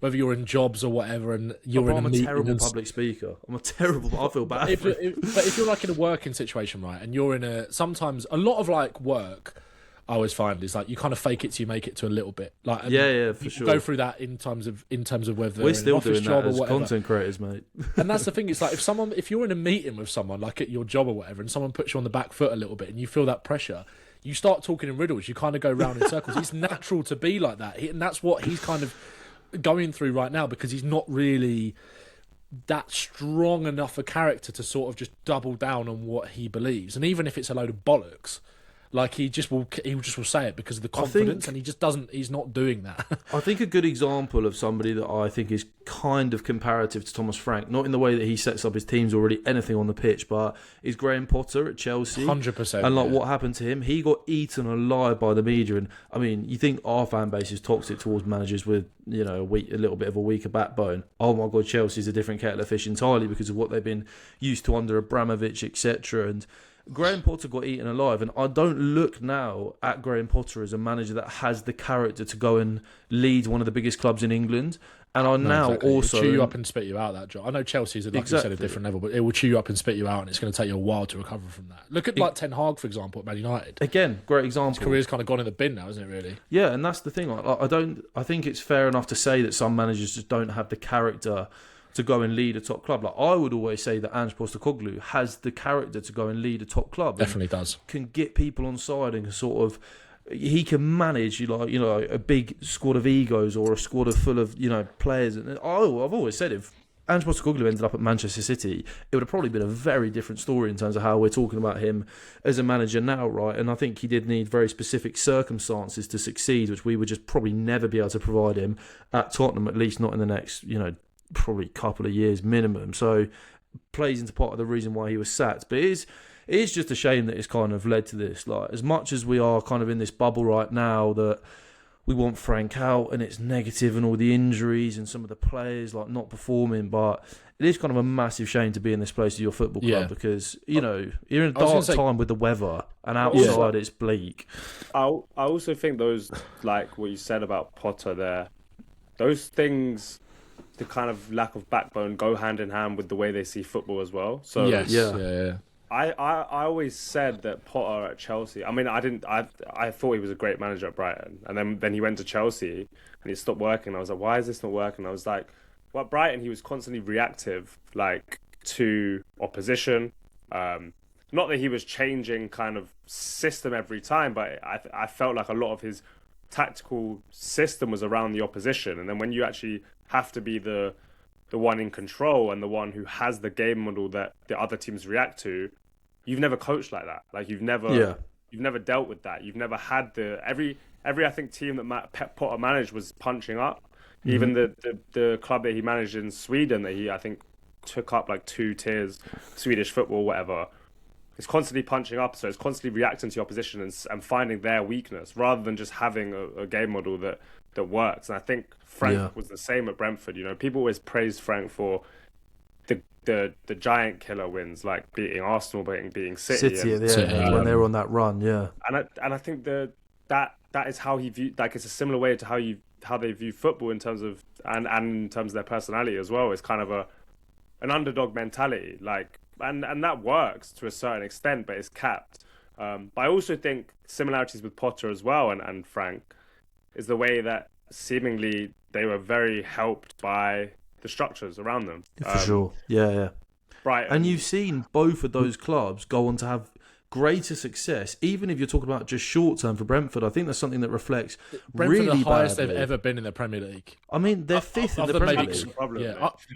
whether you're in jobs or whatever, and you're in a meeting. I'm a terrible public speaker. I feel bad. But if you're like in a working situation, right, and you're in sometimes a lot of like work, I always find is like you kind of fake it till you make it to a little bit. Like, for sure. Go through that in terms of whether we're still doing that as or content creators, mate. And that's the thing. It's like if you're in a meeting with someone, like at your job or whatever, and someone puts you on the back foot a little bit, and you feel that pressure, you start talking in riddles. You kind of go round in circles. It's natural to be like that, and that's what he's kind of going through right now, because he's not really that strong enough a character to sort of just double down on what he believes. And even if it's a load of bollocks, like he just will say it because of the confidence, and he just doesn't. He's not doing that. I think a good example of somebody that I think is kind of comparative to Thomas Frank, not in the way that he sets up his teams or really anything on the pitch, but is Graham Potter at Chelsea. 100%. And what happened to him? He got eaten alive by the media. And I mean, you think our fan base is toxic towards managers with a little bit of a weaker backbone? Oh my God, Chelsea's a different kettle of fish entirely because of what they've been used to under Abramovich, etc. And Graham Potter got eaten alive, and I don't look now at Graham Potter as a manager that has the character to go and lead one of the biggest clubs in England. And It'll chew you up and spit you out, that job. I know Chelsea's, like you said, a different level, but it will chew you up and spit you out, and it's going to take you a while to recover from that. Look at like Ten Hag, for example, at Man United. Again, great example. His career's kind of gone in the bin now, isn't it? Really? Yeah, and that's the thing. I think it's fair enough to say that some managers just don't have the character to go and lead a top club. Like, I would always say that Ange Postecoglou has the character to go and lead a top club. Definitely does. Can get people on side and sort of, he can manage a big squad of egos or a squad of full of players. And I've always said, if Ange Postecoglou ended up at Manchester City, it would have probably been a very different story in terms of how we're talking about him as a manager now, right? And I think he did need very specific circumstances to succeed, which we would just probably never be able to provide him at Tottenham, at least not in the next probably couple of years minimum. So plays into part of the reason why he was sacked. But it is just a shame that it's kind of led to this. Like, as much as we are kind of in this bubble right now that we want Frank out and it's negative and all the injuries and some of the players like not performing, but it is kind of a massive shame to be in this place of your football club because you're in a dark time with the weather and outside it's bleak. I also think those, like what you said about Potter there, those things, the kind of lack of backbone, go hand in hand with the way they see football as well. So I always said that Potter at Chelsea, I mean, I thought he was a great manager at Brighton, and then he went to Chelsea and it stopped working. I was like, why is this not working? I was like, well, at Brighton he was constantly reactive, like, to opposition. Not that he was changing kind of system every time, but I felt like a lot of his tactical system was around the opposition. And then when you actually have to be the one in control and the one who has the game model that the other teams react to, you've never coached like that. Like, you've never dealt with that. You've never had every I think team that Pep Potter managed was punching up. Mm-hmm. Even the club that he managed in Sweden, that he, I think, took up like 2 tiers, Swedish football, whatever. It's constantly punching up, so it's constantly reacting to the opposition and finding their weakness rather than just having a game model that works. And I think Frank was the same at Brentford. People always praised Frank for the giant killer wins, like beating Arsenal, beating City when they were on that run, And I think that is how he viewed. Like, it's a similar way to how they view football in terms of and in terms of their personality as well. It's kind of an underdog mentality, like. And that works to a certain extent, but it's capped. But I also think similarities with Potter as well and Frank is the way that seemingly they were very helped by the structures around them. For sure. Yeah. Right. And you've seen both of those clubs go on to have greater success, even if you're talking about just short term for Brentford. I think that's something that reflects Brentford really are the highest badly. they've ever been in the Premier League. I mean, they're fifth in the Premier League.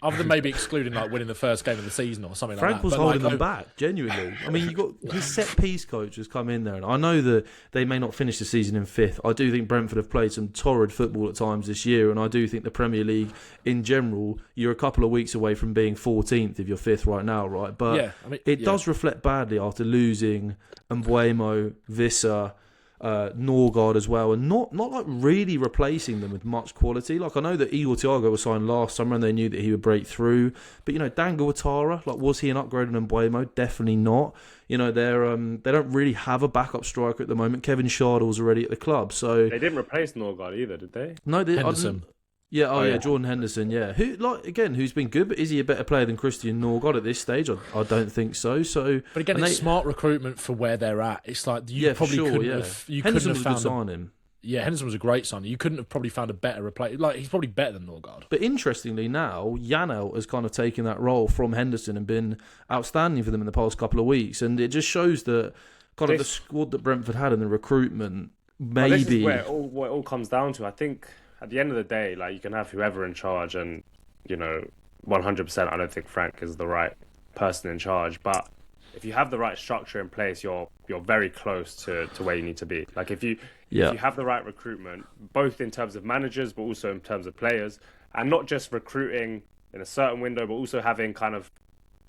Other than maybe excluding like winning the first game of the season or something Frank like that. was holding them back, genuinely. I mean, you got his set piece coach has come in there, and I know that they may not finish the season in fifth. I do think Brentford have played some torrid football at times this year, and I do think the Premier League in general, you're a couple of weeks away from being 14th if you're fifth right now, right? But it does reflect badly after losing Mbuemo, Visser, Norgard as well, and not like really replacing them with much quality. Like, I know that Igor Thiago was signed last summer and they knew that he would break through, but Dango Ouattara, like, was he an upgrade on Mbuemo? Definitely not. They don't really have a backup striker at the moment. Kevin Schadl's already at the club, so they didn't replace Norgard either, did they? No, they Henderson. Yeah, Jordan Henderson, yeah. Who's been good, but is he a better player than Christian Norgard at this stage? I don't think so. But again, it's smart recruitment for where they're at. It's like you probably couldn't have. Henderson was a good signing. Yeah, Henderson was a great signing. You couldn't have probably found a better replacement. Like, he's probably better than Norgard. But interestingly, now Janelt has kind of taken that role from Henderson and been outstanding for them in the past couple of weeks, and it just shows that kind of the squad that Brentford had in the recruitment. Maybe this is where what it all comes down to. I think. At the end of the day, like, you can have whoever in charge, and 100%, I don't think Frank is the right person in charge. But if you have the right structure in place, you're very close to where you need to be. Like, if you have the right recruitment, both in terms of managers, but also in terms of players, and not just recruiting in a certain window, but also having kind of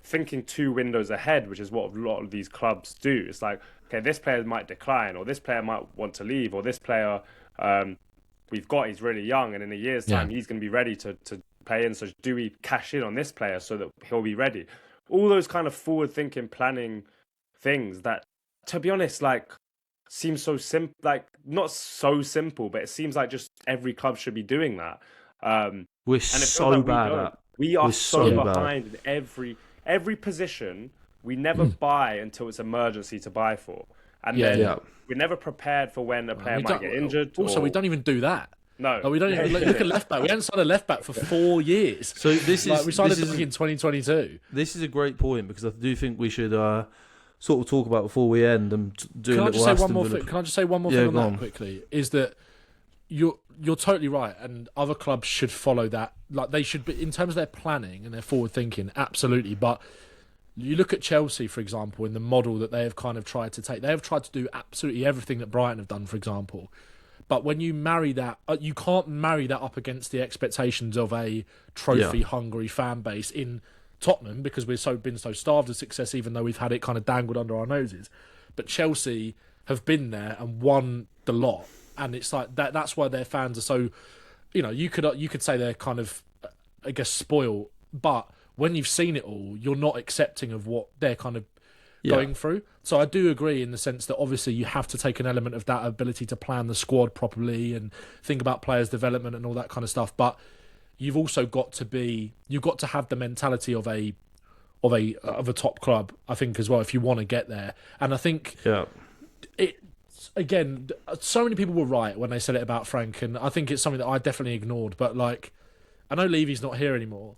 thinking 2 windows ahead, which is what a lot of these clubs do. It's like, okay, this player might decline, or this player might want to leave, or this player. He's really young, and in a year's time, he's going to be ready to play in. So do we cash in on this player so that he'll be ready? All those kind of forward-thinking, planning things that, to be honest, like, seem so simple. Like, not so simple, but it seems like just every club should be doing that. We're so bad at. We are so behind in every position. We never buy until it's emergency to buy for. And then we're never prepared for when a player might get injured. Also, we don't even do that. No. Like, we don't even look at left back. We haven't signed a left back for 4 years. So this is we signed it in 2022. This is a great point, because I do think we should sort of talk about before we end and do Can a I little just say one more thing? Can I just say one more thing on that quickly? Is that you're totally right, and other clubs should follow that. Like, they should be, in terms of their planning and their forward thinking, absolutely. But you look at Chelsea, for example, in the model that they have kind of tried to take. They have tried to do absolutely everything that Brighton have done, for example. But when you marry that, you can't marry that up against the expectations of a trophy-hungry fan base in Tottenham, because we've been so starved of success, even though we've had it kind of dangled under our noses. But Chelsea have been there and won the lot, and it's like that. That's why their fans are so. You could say they're kind of, I guess, spoiled, but when you've seen it all, you're not accepting of what they're kind of going through. So I do agree in the sense that obviously you have to take an element of that ability to plan the squad properly and think about players' development and all that kind of stuff. But you've also got to have the mentality of a top club, I think, as well, if you want to get there. And I think again, so many people were right when they said it about Frank, and I think it's something that I definitely ignored. But like, I know Levy's not here anymore.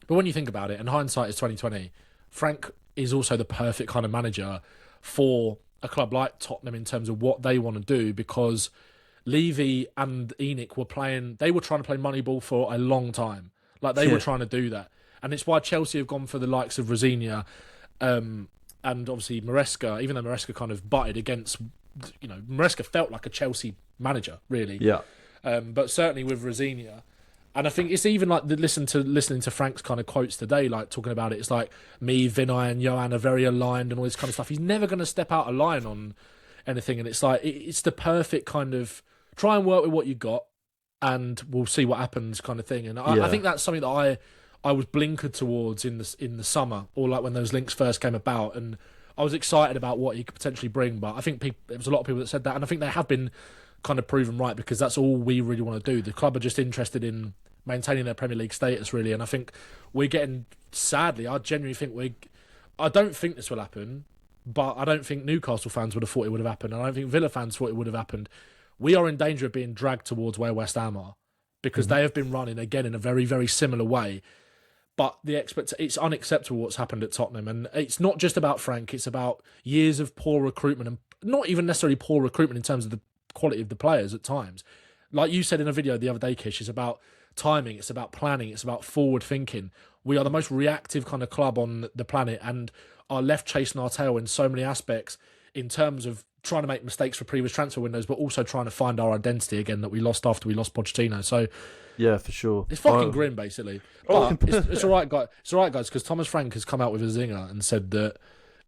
But when you think about it, and hindsight is 2020, Frank is also the perfect kind of manager for a club like Tottenham in terms of what they want to do, because Levy and Enoch were trying to play Moneyball for a long time. Like, they were trying to do that. And it's why Chelsea have gone for the likes of Rosinia, and obviously Maresca, even though Maresca kind of butted against, Maresca felt like a Chelsea manager, really. Yeah. But certainly with Rosinia. And I think it's even like listening to Frank's kind of quotes today, like talking about it. It's like me, Vinay, and Johan are very aligned and all this kind of stuff. He's never going to step out of line on anything, and it's like it's the perfect kind of try and work with what you got, and we'll see what happens kind of thing. And I think that's something that I was blinkered towards in the summer, or like when those links first came about, and I was excited about what he could potentially bring. But I think there was a lot of people that said that, and I think they have been kind of proven right, because that's all we really want to do. The club are just interested in maintaining their Premier League status, really, and I think we're getting, sadly, I genuinely think I don't think this will happen, but I don't think Newcastle fans would have thought it would have happened, and I don't think Villa fans thought it would have happened. We are in danger of being dragged towards where West Ham are, because they have been running, again, in a very, very similar way. But it's unacceptable what's happened at Tottenham. And it's not just about Frank, it's about years of poor recruitment, and not even necessarily poor recruitment in terms of the quality of the players at times. Like you said in a video the other day, Kish, it's about timing, it's about planning, it's about forward thinking. We are the most reactive kind of club on the planet and are left chasing our tail in so many aspects in terms of trying to make mistakes for previous transfer windows, but also trying to find our identity again that we lost after we lost Pochettino. So yeah, for sure, it's fucking grim, basically. But it's all right, guys. It's all right, guys, because Thomas Frank has come out with a zinger and said that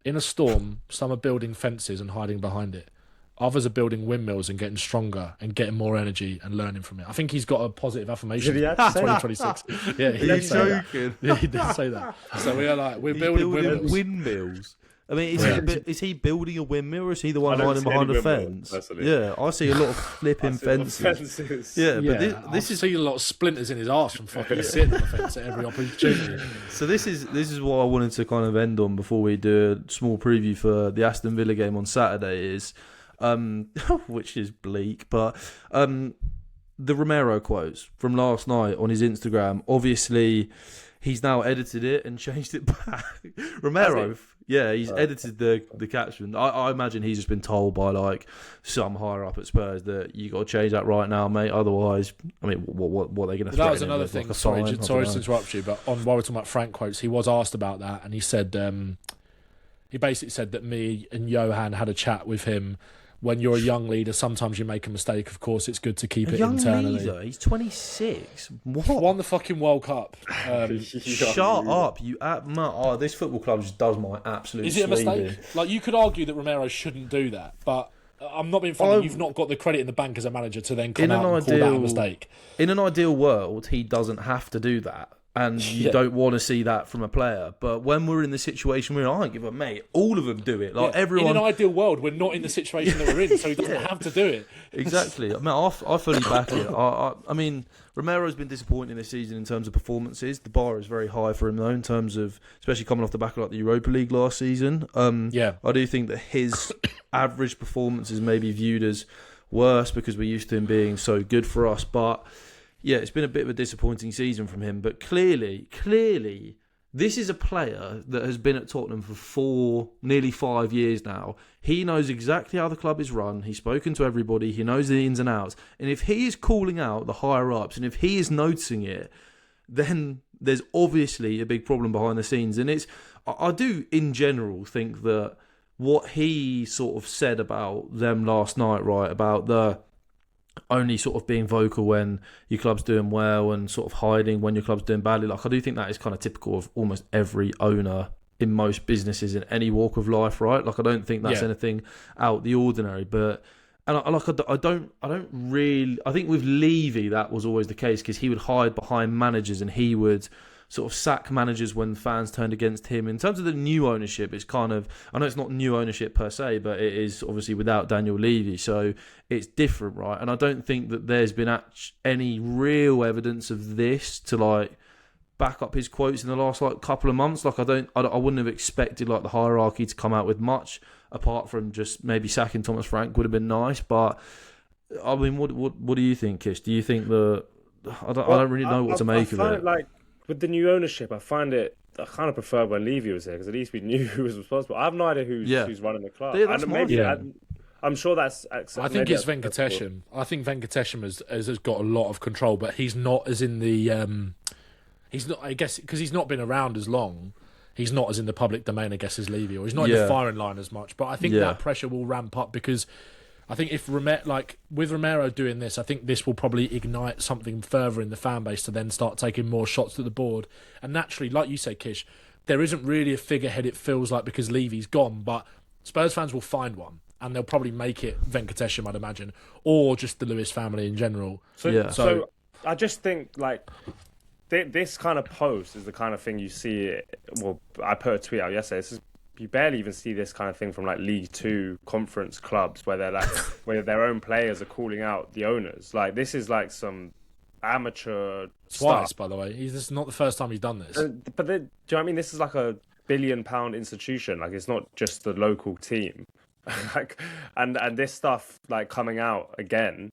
in a storm, some are building fences and hiding behind it. Others are building windmills and getting stronger and getting more energy and learning from it. I think he's got a positive affirmation for 2026. Yeah, he's joking. Yeah, he did say that. So we're building windmills. I mean, is he building a windmill, or is he the one hiding behind the fence? Personally. Yeah, I see a lot of flipping fences. Yeah, but this is see a lot of splinters in his arse from fucking sitting on the fence at every opportunity. So this is what I wanted to kind of end on before we do a small preview for the Aston Villa game on Saturday. Is which is bleak, but the Romero quotes from last night on his Instagram. Obviously, he's now edited it and changed it back. Romero. Yeah, he's edited the caption. I imagine he's just been told by like some higher up at Spurs that you got to change that right now, mate. Otherwise, I mean, what are they going to? That was another thing. Like sorry to interrupt you, but while we're talking about Frank quotes, he was asked about that, and he said he basically said that me and Johan had a chat with him. When you're a young leader, sometimes you make a mistake. Of course, it's good to keep it internally. Leader? He's 26. What? Won the fucking World Cup. Shut up, you. This football club just does my absolute. Is it a mistake? Like you could argue that Romero shouldn't do that, but I'm not being funny. You've not got the credit in the bank as a manager to then come out and call that a mistake. In an ideal world, he doesn't have to do that. And you don't want to see that from a player. But when we're in the situation we're in, I don't give a mate. All of them do it. Like everyone. In an ideal world, we're not in the situation that we're in, so he doesn't have to do it. Exactly. I mean, I fully back it. I mean, Romero's been disappointing this season in terms of performances. The bar is very high for him, though, in terms of, especially coming off the back of like the Europa League last season. I do think that his average performance is maybe viewed as worse because we're used to him being so good for us. But yeah, it's been a bit of a disappointing season from him, but clearly, this is a player that has been at Tottenham for nearly 5 years now. He knows exactly how the club is run. He's spoken to everybody. He knows the ins and outs. And if he is calling out the higher-ups, and if he is noticing it, then there's obviously a big problem behind the scenes. And I do, in general, think that what he sort of said about them last night, right, about the only sort of being vocal when your club's doing well and sort of hiding when your club's doing badly. Like, I do think that is kind of typical of almost every owner in most businesses in any walk of life, right? Like, I don't think that's anything out the ordinary. But I don't really. I think with Levy that was always the case because he would hide behind managers and he would sort of sack managers when fans turned against him. In terms of the new ownership, it's kind of, I know it's not new ownership per se, but it is obviously without Daniel Levy, so it's different, right? And I don't think that there's been any real evidence of this to like back up his quotes in the last like couple of months. Like I wouldn't have expected like the hierarchy to come out with much apart from just maybe sacking Thomas Frank would have been nice. But I mean, what do you think, Kish? Do you think that I don't really know what to make of it? Like, with the new ownership, I kind of prefer when Levy was here because at least we knew who was responsible. I have no idea who's running the club. Yeah, I'm sure that's. I think it's Venkatesham. I think Venkatesham has got a lot of control, but he's not as in the. He's not. I guess because he's not been around as long. He's not as in the public domain, I guess, as Levy, or he's not in the firing line as much. But I think that pressure will ramp up because I think if with Romero doing this, I think this will probably ignite something further in the fan base to then start taking more shots at the board. And naturally, like you say, Kish, there isn't really a figurehead, it feels like, because Levy's gone, but Spurs fans will find one. And they'll probably make it Venkatesham, I'd imagine, or just the Lewis family in general. So I just think, like, this kind of post is the kind of thing you see. Well, I put a tweet out yesterday. You barely even see this kind of thing from like League Two conference clubs where they're like where their own players are calling out the owners. Like this is like some amateur twice, stuff. By the way. This is not the first time he's done this. But do you know what I mean? This is like a £1 billion institution. Like it's not just the local team. Like and this stuff like coming out again.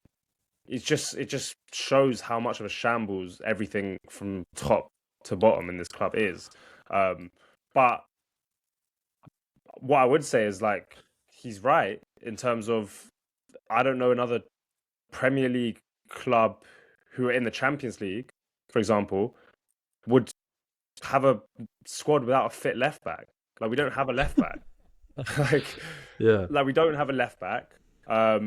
It just shows how much of a shambles everything from top to bottom in this club is. But what I would say is like he's right in terms of I don't know another Premier League club who are in the Champions League, for example, would have a squad without a fit left back. Like we don't have a left back. Like we don't have a left back. Our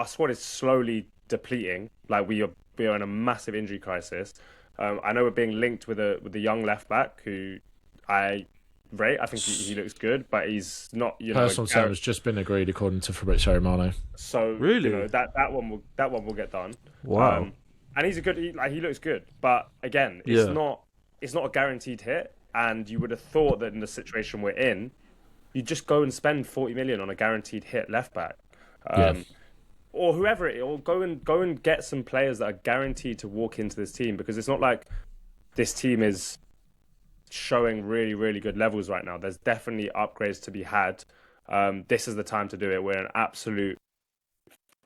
squad is slowly depleting. Like we are in a massive injury crisis. I know we're being linked with a young left back who I rate. I think he looks good, but he's not. Personal term has just been agreed according to Fabrizio Romano. So really, that one will get done. Wow. And he's a good. He looks good, but again, it's not a guaranteed hit. And you would have thought that in the situation we're in, you just go and spend 40 million on a guaranteed hit left back, or whoever it is, or go and get some players that are guaranteed to walk into this team, because it's not like this team is showing really, really good levels right now. There's definitely upgrades to be had. This is the time to do it.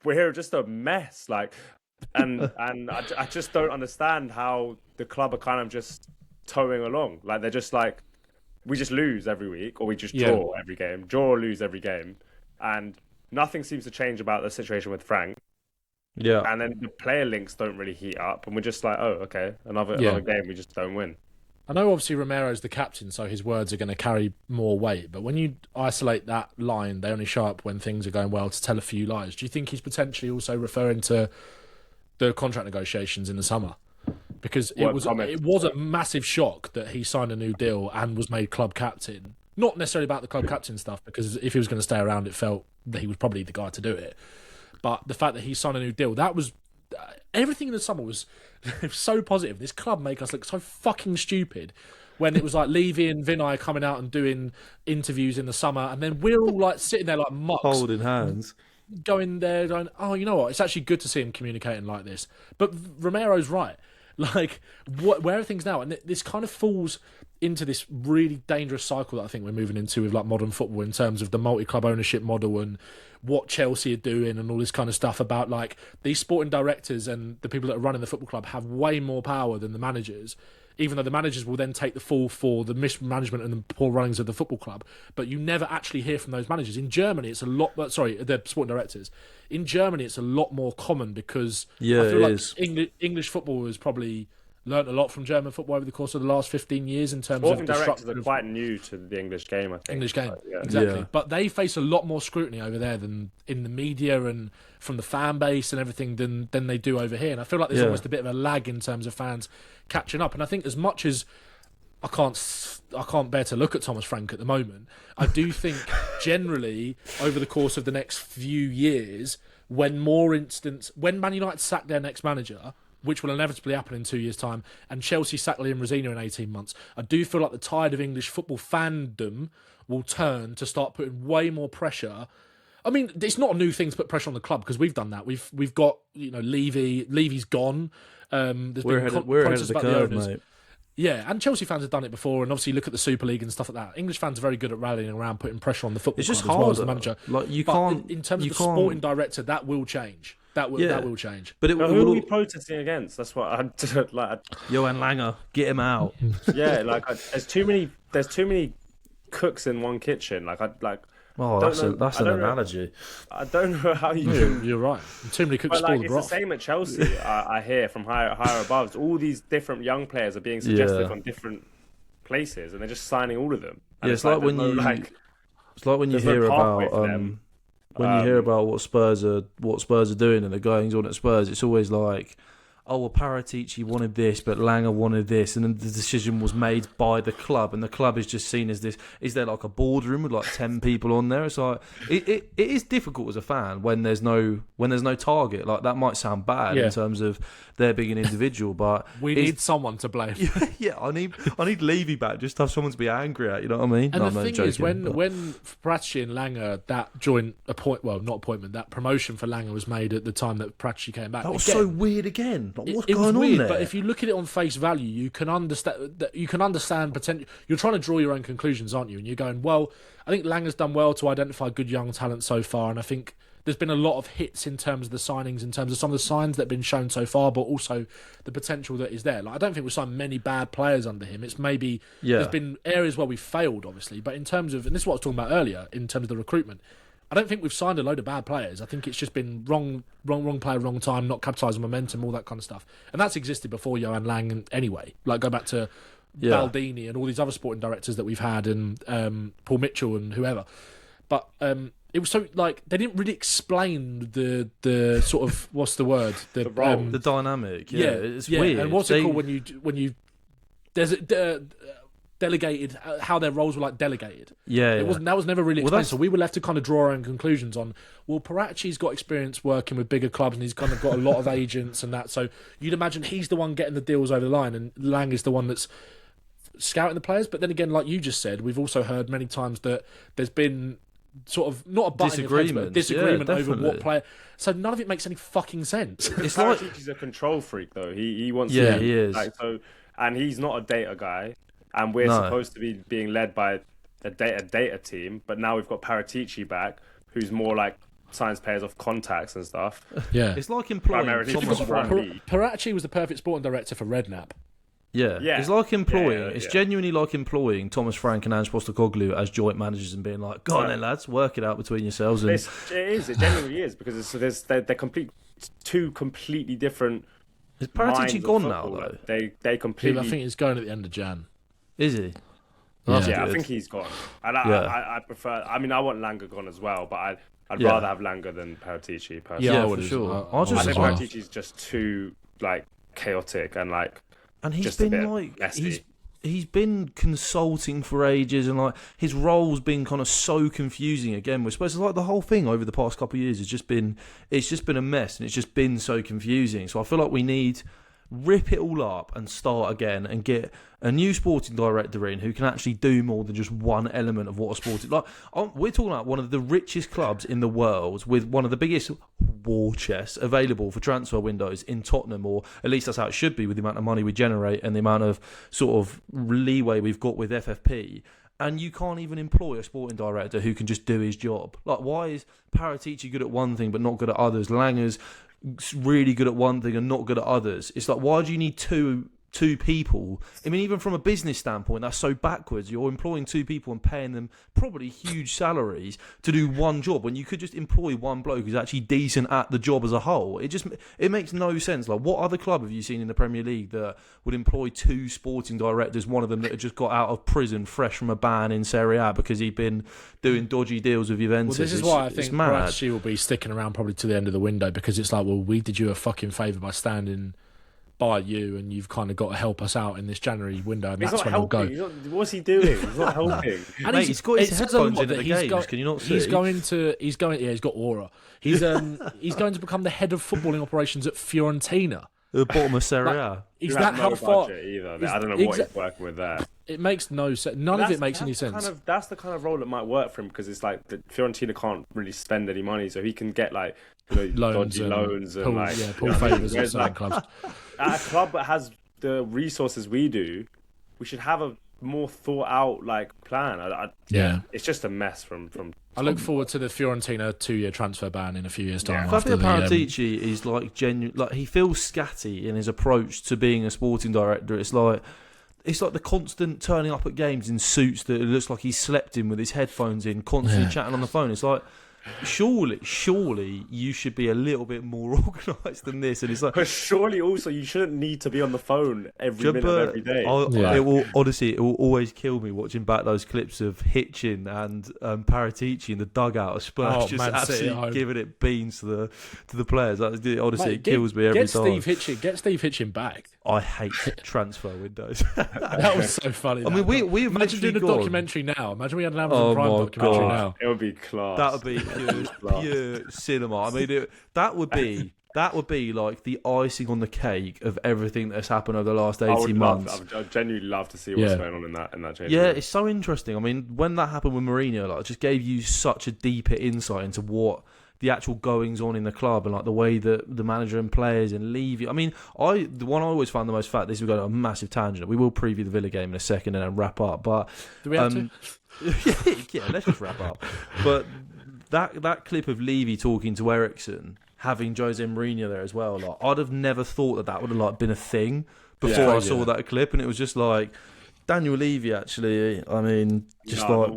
We're just a mess. Like, and I just don't understand how the club are kind of just towing along. Like they're just like, we just lose every week, or we just draw every game, draw or lose every game, and nothing seems to change about the situation with Frank. Yeah, and then the player links don't really heat up, and we're just like, oh, okay, another game, we just don't win. I know obviously Romero's the captain, so his words are going to carry more weight, but when you isolate that line, they only show up when things are going well to tell a few lies. Do you think he's potentially also referring to the contract negotiations in the summer? Because it was a massive shock that he signed a new deal and was made club captain. Not necessarily about the club captain stuff, because if he was going to stay around, it felt that he was probably the guy to do it. But the fact that he signed a new deal, that was... everything in the summer was so positive. This club make us look so fucking stupid when it was like Levy and Vinay coming out and doing interviews in the summer, and then we're all like sitting there like mucks. Holding hands. Going there going, oh, you know what? It's actually good to see him communicating like this. But Romero's right. Like, where are things now? And this kind of falls into this really dangerous cycle that I think we're moving into with like modern football in terms of the multi-club ownership model and what Chelsea are doing and all this kind of stuff about like these sporting directors and the people that are running the football club have way more power than the managers, even though the managers will then take the fall for the mismanagement and the poor runnings of the football club. But you never actually hear from those managers. In Germany, it's a lot... sorry, the sporting directors. In Germany, it's a lot more common because I feel like English football has probably learnt a lot from German football over the course of the last 15 years in terms sporting of... Sporting directors are quite new to the English game, I think. English game, exactly. Yeah. But they face a lot more scrutiny over there than in the media and from the fan base and everything than they do over here. And I feel like there's almost a bit of a lag in terms of fans catching up. And I think as much as I can't bear to look at Thomas Frank at the moment, I do think generally over the course of the next few years, when Man United sack their next manager, which will inevitably happen in 2 years' time, and Chelsea sack Liam Rosina in 18 months, I do feel like the tide of English football fandom will turn to start putting way more pressure. I mean, it's not a new thing to put pressure on the club because we've done that. We've got, Levy's gone. We're ahead of the curve, mate. Yeah, and Chelsea fans have done it before, and obviously look at the Super League and stuff like that. English fans are very good at rallying around, putting pressure on the football club as well as the manager. Like in terms of the sporting director, that will change. That will change. But who are we protesting against? That's what I like. Johan Langer, get him out. Yeah, there's too many cooks in one kitchen. That's an analogy. I don't know how you. You're right. Too many cooks spoil the broth. It's the same at Chelsea. I hear from higher above. All these different young players are being suggested from different places, and they're just signing all of them. And it's like when you hear about you hear about what Spurs are doing and the goings on at Spurs. It's always like, oh, well, Paratici wanted this, but Langer wanted this, and then the decision was made by the club, and the club is just seen as this. Is there like a boardroom with like 10 people on there? It's like it is difficult as a fan when there's no target. Like that might sound bad in terms of there being an individual, but we need someone to blame. Yeah, I need Levy back just to have someone to be angry at. You know what I mean? And the thing is, when Paratici and Langer, that joint that promotion for Langer was made at the time that Paratici came back. That was so weird again. What's going on weird, there? But if you look at it on face value, you can understand potential. You're trying to draw your own conclusions, aren't you? And you're going, well, I think Langer's done well to identify good young talent so far, and I think there's been a lot of hits in terms of the signings, in terms of some of the signs that have been shown so far, but also the potential that is there. Like, I don't think we've signed many bad players under him. It's maybe there's been areas where we've failed, obviously, but in terms of, and this is what I was talking about earlier, in terms of the recruitment, I don't think we've signed a load of bad players. I think it's just been wrong player, wrong time, not capitalising on momentum, all that kind of stuff. And that's existed before Johan Lang anyway. Like, go back to Baldini and all these other sporting directors that we've had, and Paul Mitchell and whoever. But it was so, like, they didn't really explain the sort of, what's the word? The role. The dynamic. Yeah, it's weird. And what's it called when you there's delegated, how their roles were like delegated. That was never really explained. So we were left to kind of draw our own conclusions on, well, Parati's got experience working with bigger clubs and he's kind of got a lot of agents and that. So you'd imagine he's the one getting the deals over the line and Lang is the one that's scouting the players. But then again, like you just said, we've also heard many times that there's been sort of not a disagreement over what player. So none of it makes any fucking sense. It's like he's a control freak, though. He wants to. He is. Like, so, and he's not a data guy. And we're supposed to be being led by a data team, but now we've got Paratici back, who's more like science players off contacts and stuff. Yeah, it's like employing Thomas Frank. Paratici was the perfect sporting director for Redknapp. Yeah, it's like employing. It's genuinely like employing Thomas Frank and Ange Postecoglou as joint managers and being like, "Go on, then, lads, work it out between yourselves." And it genuinely is because they're two completely different. Is Paratici gone now though? They completely. I think he's going at the end of Jan. Is he? Yeah, I think he's gone. And I prefer. I mean, I want Langer gone as well, but I'd rather have Langer than Paratici personally. Yeah, for sure. I think Paratici's just too like chaotic and like. And he's been like he's been consulting for ages, and like his role's been kind of so confusing. Again, we're supposed to like the whole thing over the past couple of years has just been a mess, and it's just been so confusing. So I feel like we need rip it all up and start again and get a new sporting director in who can actually do more than just one element of what a sporting... Like, we're talking about one of the richest clubs in the world with one of the biggest war chests available for transfer windows in Tottenham, or at least that's how it should be with the amount of money we generate and the amount of sort of leeway we've got with FFP. And you can't even employ a sporting director who can just do his job. Like, why is Paratici good at one thing but not good at others? Langer's really good at one thing and not good at others. It's like, why do you need two people? I mean, even from a business standpoint, that's so backwards. You're employing two people and paying them probably huge salaries to do one job when you could just employ one bloke who's actually decent at the job as a whole. It makes no sense. Like, what other club have you seen in the Premier League that would employ two sporting directors, one of them that had just got out of prison fresh from a ban in Serie A because he'd been doing dodgy deals with Juventus? Well, this is why I think Paratici will be sticking around probably to the end of the window, because it's like, well, we did you a fucking favour by standing by you, and you've kind of got to help us out in this January window, and that's when he'll go. What's he doing? He's not helping. And he's got his headphones in at the games. Can you not see? He's got aura. He's going to become the head of footballing operations at Fiorentina, the bottom of Serie A. Is that how far? Either. I don't know what he's working with there. It makes no sense. None of it makes any sense. That's the kind of role that might work for him, because it's like Fiorentina can't really spend any money, so he can get like dodgy loans and pull favours with certain clubs. At a club that has the resources we do, we should have a more thought out like plan. It's just a mess from I look forward to the Fiorentina 2-year transfer ban in a few years' time. Fabio Paratici is like genuine. Like, he feels scatty in his approach to being a sporting director. It's like the constant turning up at games in suits that it looks like he's slept in with his headphones in, constantly chatting on the phone. It's like, surely you should be a little bit more organised than this. And it's like, but surely also you shouldn't need to be on the phone every minute of every day. It will always kill me watching back those clips of Hitchin and Paratici in the dugout of Spurs, just absolutely giving it beans to the players. Honestly, it kills me every time. Get Steve Hitchin back. I hate transfer windows. That was so funny. I mean, we've imagine doing a documentary now. Imagine we had an Amazon Prime documentary now. It would be class. That would be pure cinema. I mean, that would be like the icing on the cake of everything that's happened over the last 18 months. I'd genuinely love to see what's going on in that change. Yeah, it's so interesting. I mean, when that happened with Mourinho, like, it just gave you such a deeper insight into what the actual goings on in the club, and like the way that the manager and players and Levy. I mean, the one I always found the most fat. This is going on a massive tangent. We will preview the Villa game in a second and then wrap up. But do we have to? Yeah, let's just wrap up. But that clip of Levy talking to Ericsson, having Jose Mourinho there as well, like I'd have never thought that would have like been a thing before I saw that clip, and it was just like Daniel Levy actually. I mean, just like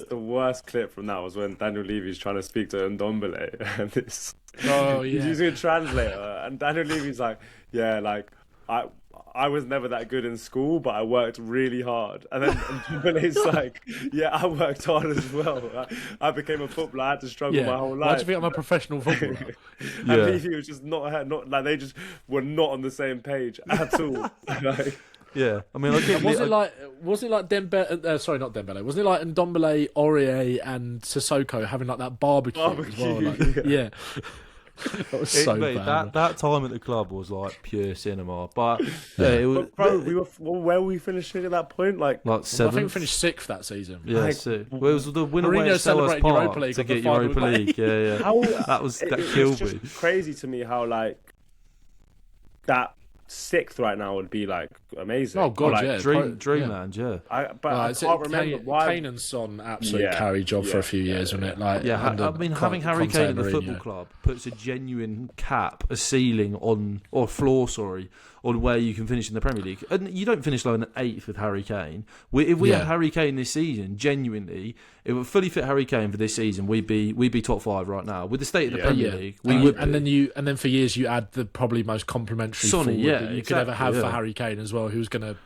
the worst clip from that was when Daniel Levy's trying to speak to Ndombele, and he's using a translator, and Daniel Levy's like, yeah, like I was never that good in school, but I worked really hard. And then Ndombele's like, yeah, I worked hard as well. I became a footballer. I had to struggle my whole life. Why do you think I'm a professional footballer? And Levy was just not like they just were not on the same page at all. Like, yeah, I mean, was it like Dembele? Sorry, not Dembele. Wasn't it like Ndombele, Aurier, and Sissoko having like that barbecue as well? Like, yeah. That was so bad. That time at the club was like pure cinema. But it was. But bro, where were we finishing at that point? Like seventh. I think we finished 6th that season. Yeah, like, well, it was the winner away at Selhurst Park to get Europa League. Yeah. That killed me. It's crazy to me how like that 6th right now would be like amazing. Oh god, like, dreamland, yeah. I can't remember why. Kane and Son absolutely carried job for a few years, wasn't it? Like, I mean, having Harry Kane in the football club puts a genuine cap, a ceiling on, or floor, on where you can finish in the Premier League. And you don't finish lower than 8th with Harry Kane. If we had Harry Kane this season, genuinely, if we fully fit Harry Kane for this season, we'd be top 5 right now. With the state of the Premier League, we would. And then for years you add the probably most complimentary forward that you could ever have for Harry Kane as well, who's going to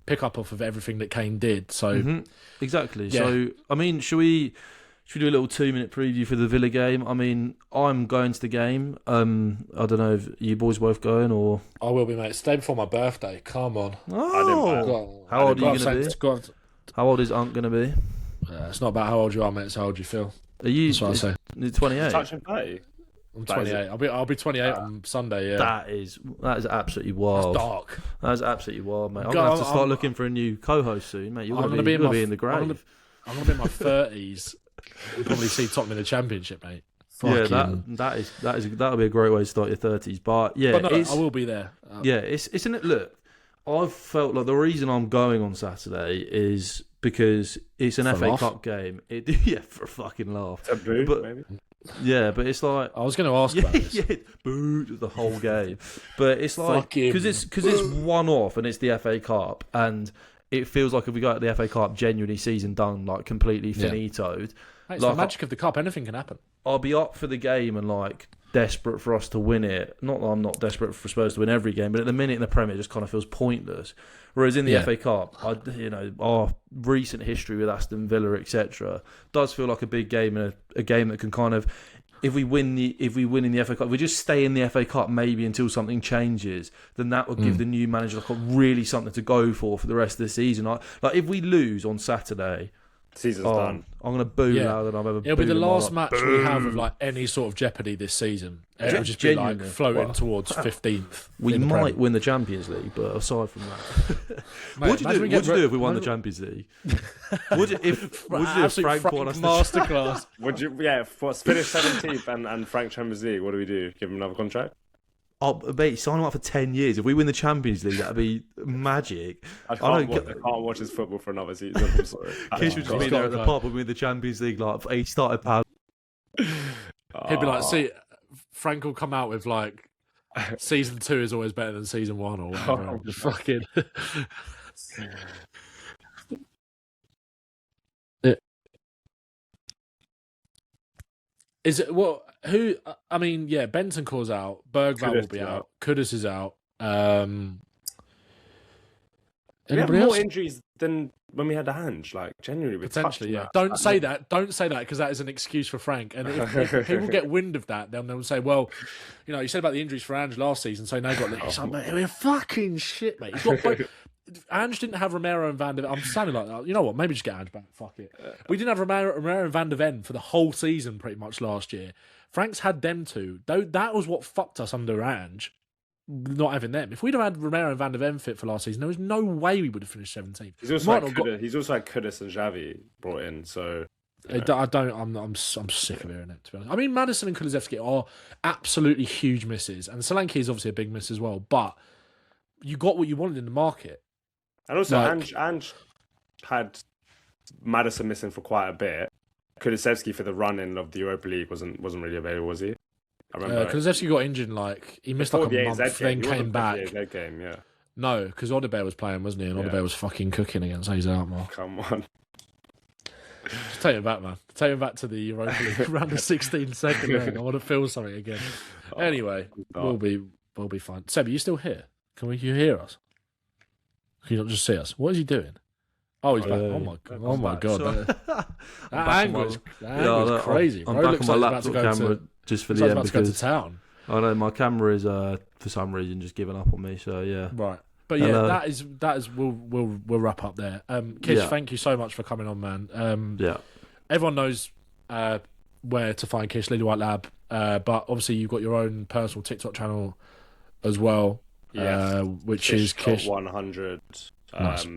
pick up off of everything that Kane did. So exactly. Yeah. So I mean, should we do a little 2-minute preview for the Villa game? I mean, I'm going to the game. I don't know if you boys both going or. I will be, mate. It's the day before my birthday. Come on. Oh, how old are you going to be? How old is Aunt going to be? It's not about how old you are, mate. It's how old you feel. Are you? That's what I say. 28. Touching 30. I'm 28. I'll be 28 on Sunday. Yeah. That is absolutely wild. That's dark. That is absolutely wild, mate. I'm gonna have to start looking for a new co-host soon, mate. You're gonna be in the grave. I'm gonna be in my 30s. You'll probably see Tottenham in the Championship, mate. That'll be a great way to start your 30s. But I will be there. It's an look. I've felt like the reason I'm going on Saturday is because it's an FA Cup game. For a fucking laugh. A boo, maybe. Yeah, but it's like I was going to ask about this. Boo the whole game. But it's like because it's one off and it's the FA Cup, and it feels like if we go at the FA Cup, genuinely season done, like completely finitoed. Mate, it's the magic of the cup. Anything can happen. I'll be up for the game and like desperate for us to win it. Not that I'm not desperate for Spurs to win every game, but at the minute in the Premier, it just kind of feels pointless. Whereas in the FA Cup, our recent history with Aston Villa, etc., does feel like a big game and a game that can kind of, if we win in the FA Cup, if we just stay in the FA Cup maybe until something changes, then that would give the new manager like really something to go for the rest of the season. Like if we lose on Saturday. Season's done. I'm going to boo louder than I've ever booed. It'll be the last match we have of like any sort of jeopardy this season. It'll just be like floating towards 15th. We might win the Champions League, but aside from that, what would you do if we won the Champions League? Would you if Frank won us masterclass? Would you? Yeah, finish 17th and Frank Champions League. What do we do? Give him another contract? Oh, mate, sign him up for 10 years. If we win the Champions League, that'd be magic. I can't watch his football for another season. I'm sorry. Kish would just be there at the pub when we win the Champions League. Like, he started pound. He'd be like, see, Frank will come out with like, season 2 is always better than season 1 or whatever. Just fucking. Is it what? Who? I mean, yeah, Bentancur's out. Bergvall will be out. Kudus is out. We have more injuries than when we had the Hange. Like genuinely, potentially, yeah. Don't say that because that is an excuse for Frank. And if people get wind of that, then they'll say, "Well, you said about the injuries for Ange last season, so now got this." I'm like, we're fucking shit, mate. Ange didn't have Romero and Van der Ven. I'm sounding like that. You know what? Maybe just get Ange back. Fuck it. We didn't have Romero and Van der Ven for the whole season pretty much last year. Frank's had them two. That was what fucked us under Ange, not having them. If we'd have had Romero and Van der Ven fit for last season, there was no way we would have finished 17th. He's also had Kudus and Xavi brought in, so... I'm sick of hearing it, to be honest. I mean, Maddison and Kulusevski are absolutely huge misses, and Solanke is obviously a big miss as well, but you got what you wanted in the market. And also, Ange had Maddison missing for quite a bit, Kulusevski for the run-in of the Europa League wasn't really available, was he? I remember. Kulusevski got injured, he missed like a month, then came back. The AZ game, yeah. No, because Odebear was playing, wasn't he? And Odebear was fucking cooking against AZ Alkmaar. Come on. Just take him back, man. Take him back to the Europa League round of 16 second leg. I want to feel something again. Anyway, we'll be fine. Seb, are you still here? Can you hear us? Can you not just see us? What is he doing? Oh, he's back. Oh my god. That angle is crazy. I'm back on my laptop camera just for the end because to go to town. I know my camera is for some reason just giving up on me. So yeah, right. But yeah, that is. We'll wrap up there. Kish, thank you so much for coming on, man. Everyone knows where to find Kish, Lily White Lab. But obviously you've got your own personal TikTok channel as well. Yes. Which is Kish 100. Nice.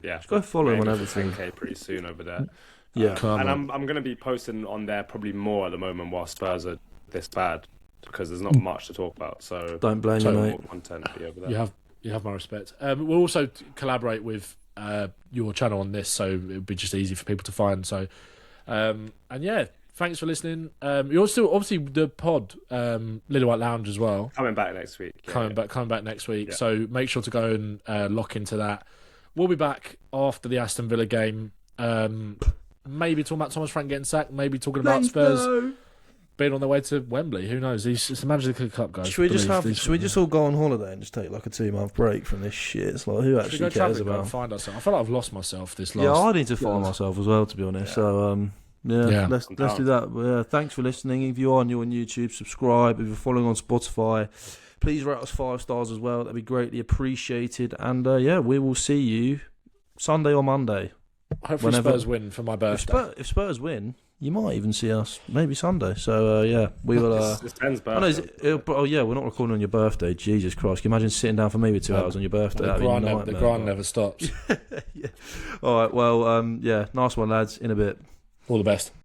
Yeah, go follow him on everything. 10K pretty soon over there. Yeah, and I'm going to be posting on there probably more at the moment while Spurs are this bad because there's not much to talk about. So don't blame you, mate. Content be over there. You have my respect. We'll also collaborate with your channel on this, so it would be just easy for people to find. So, and yeah, thanks for listening. You're still obviously the pod, Little White Lounge as well. Coming back next week. Coming back next week. Yeah. So make sure to go and lock into that. We'll be back after the Aston Villa game. Maybe talking about Thomas Frank getting sacked. Maybe talking about Spurs being on their way to Wembley. Who knows? It's the Managerial Cup, guys. Should we just all go on holiday and just take like a 2-month break from this shit? It's like who actually cares about? Find ourselves. I feel like I've lost myself this last. Yeah, I need to find myself as well, to be honest. Yeah. So let's do that. Thanks for listening. If you're on YouTube, subscribe. If you're following on Spotify, please rate us 5 stars as well. That'd be greatly appreciated. And we will see you Sunday or Monday. Hopefully Spurs win for my birthday. If Spurs win, you might even see us maybe Sunday. So we will. It's Ben's birthday. We're not recording on your birthday. Jesus Christ! Can you imagine sitting down for maybe 2 hours on your birthday? The grind never stops. Yeah. All right. Well, nice one, lads. In a bit. All the best.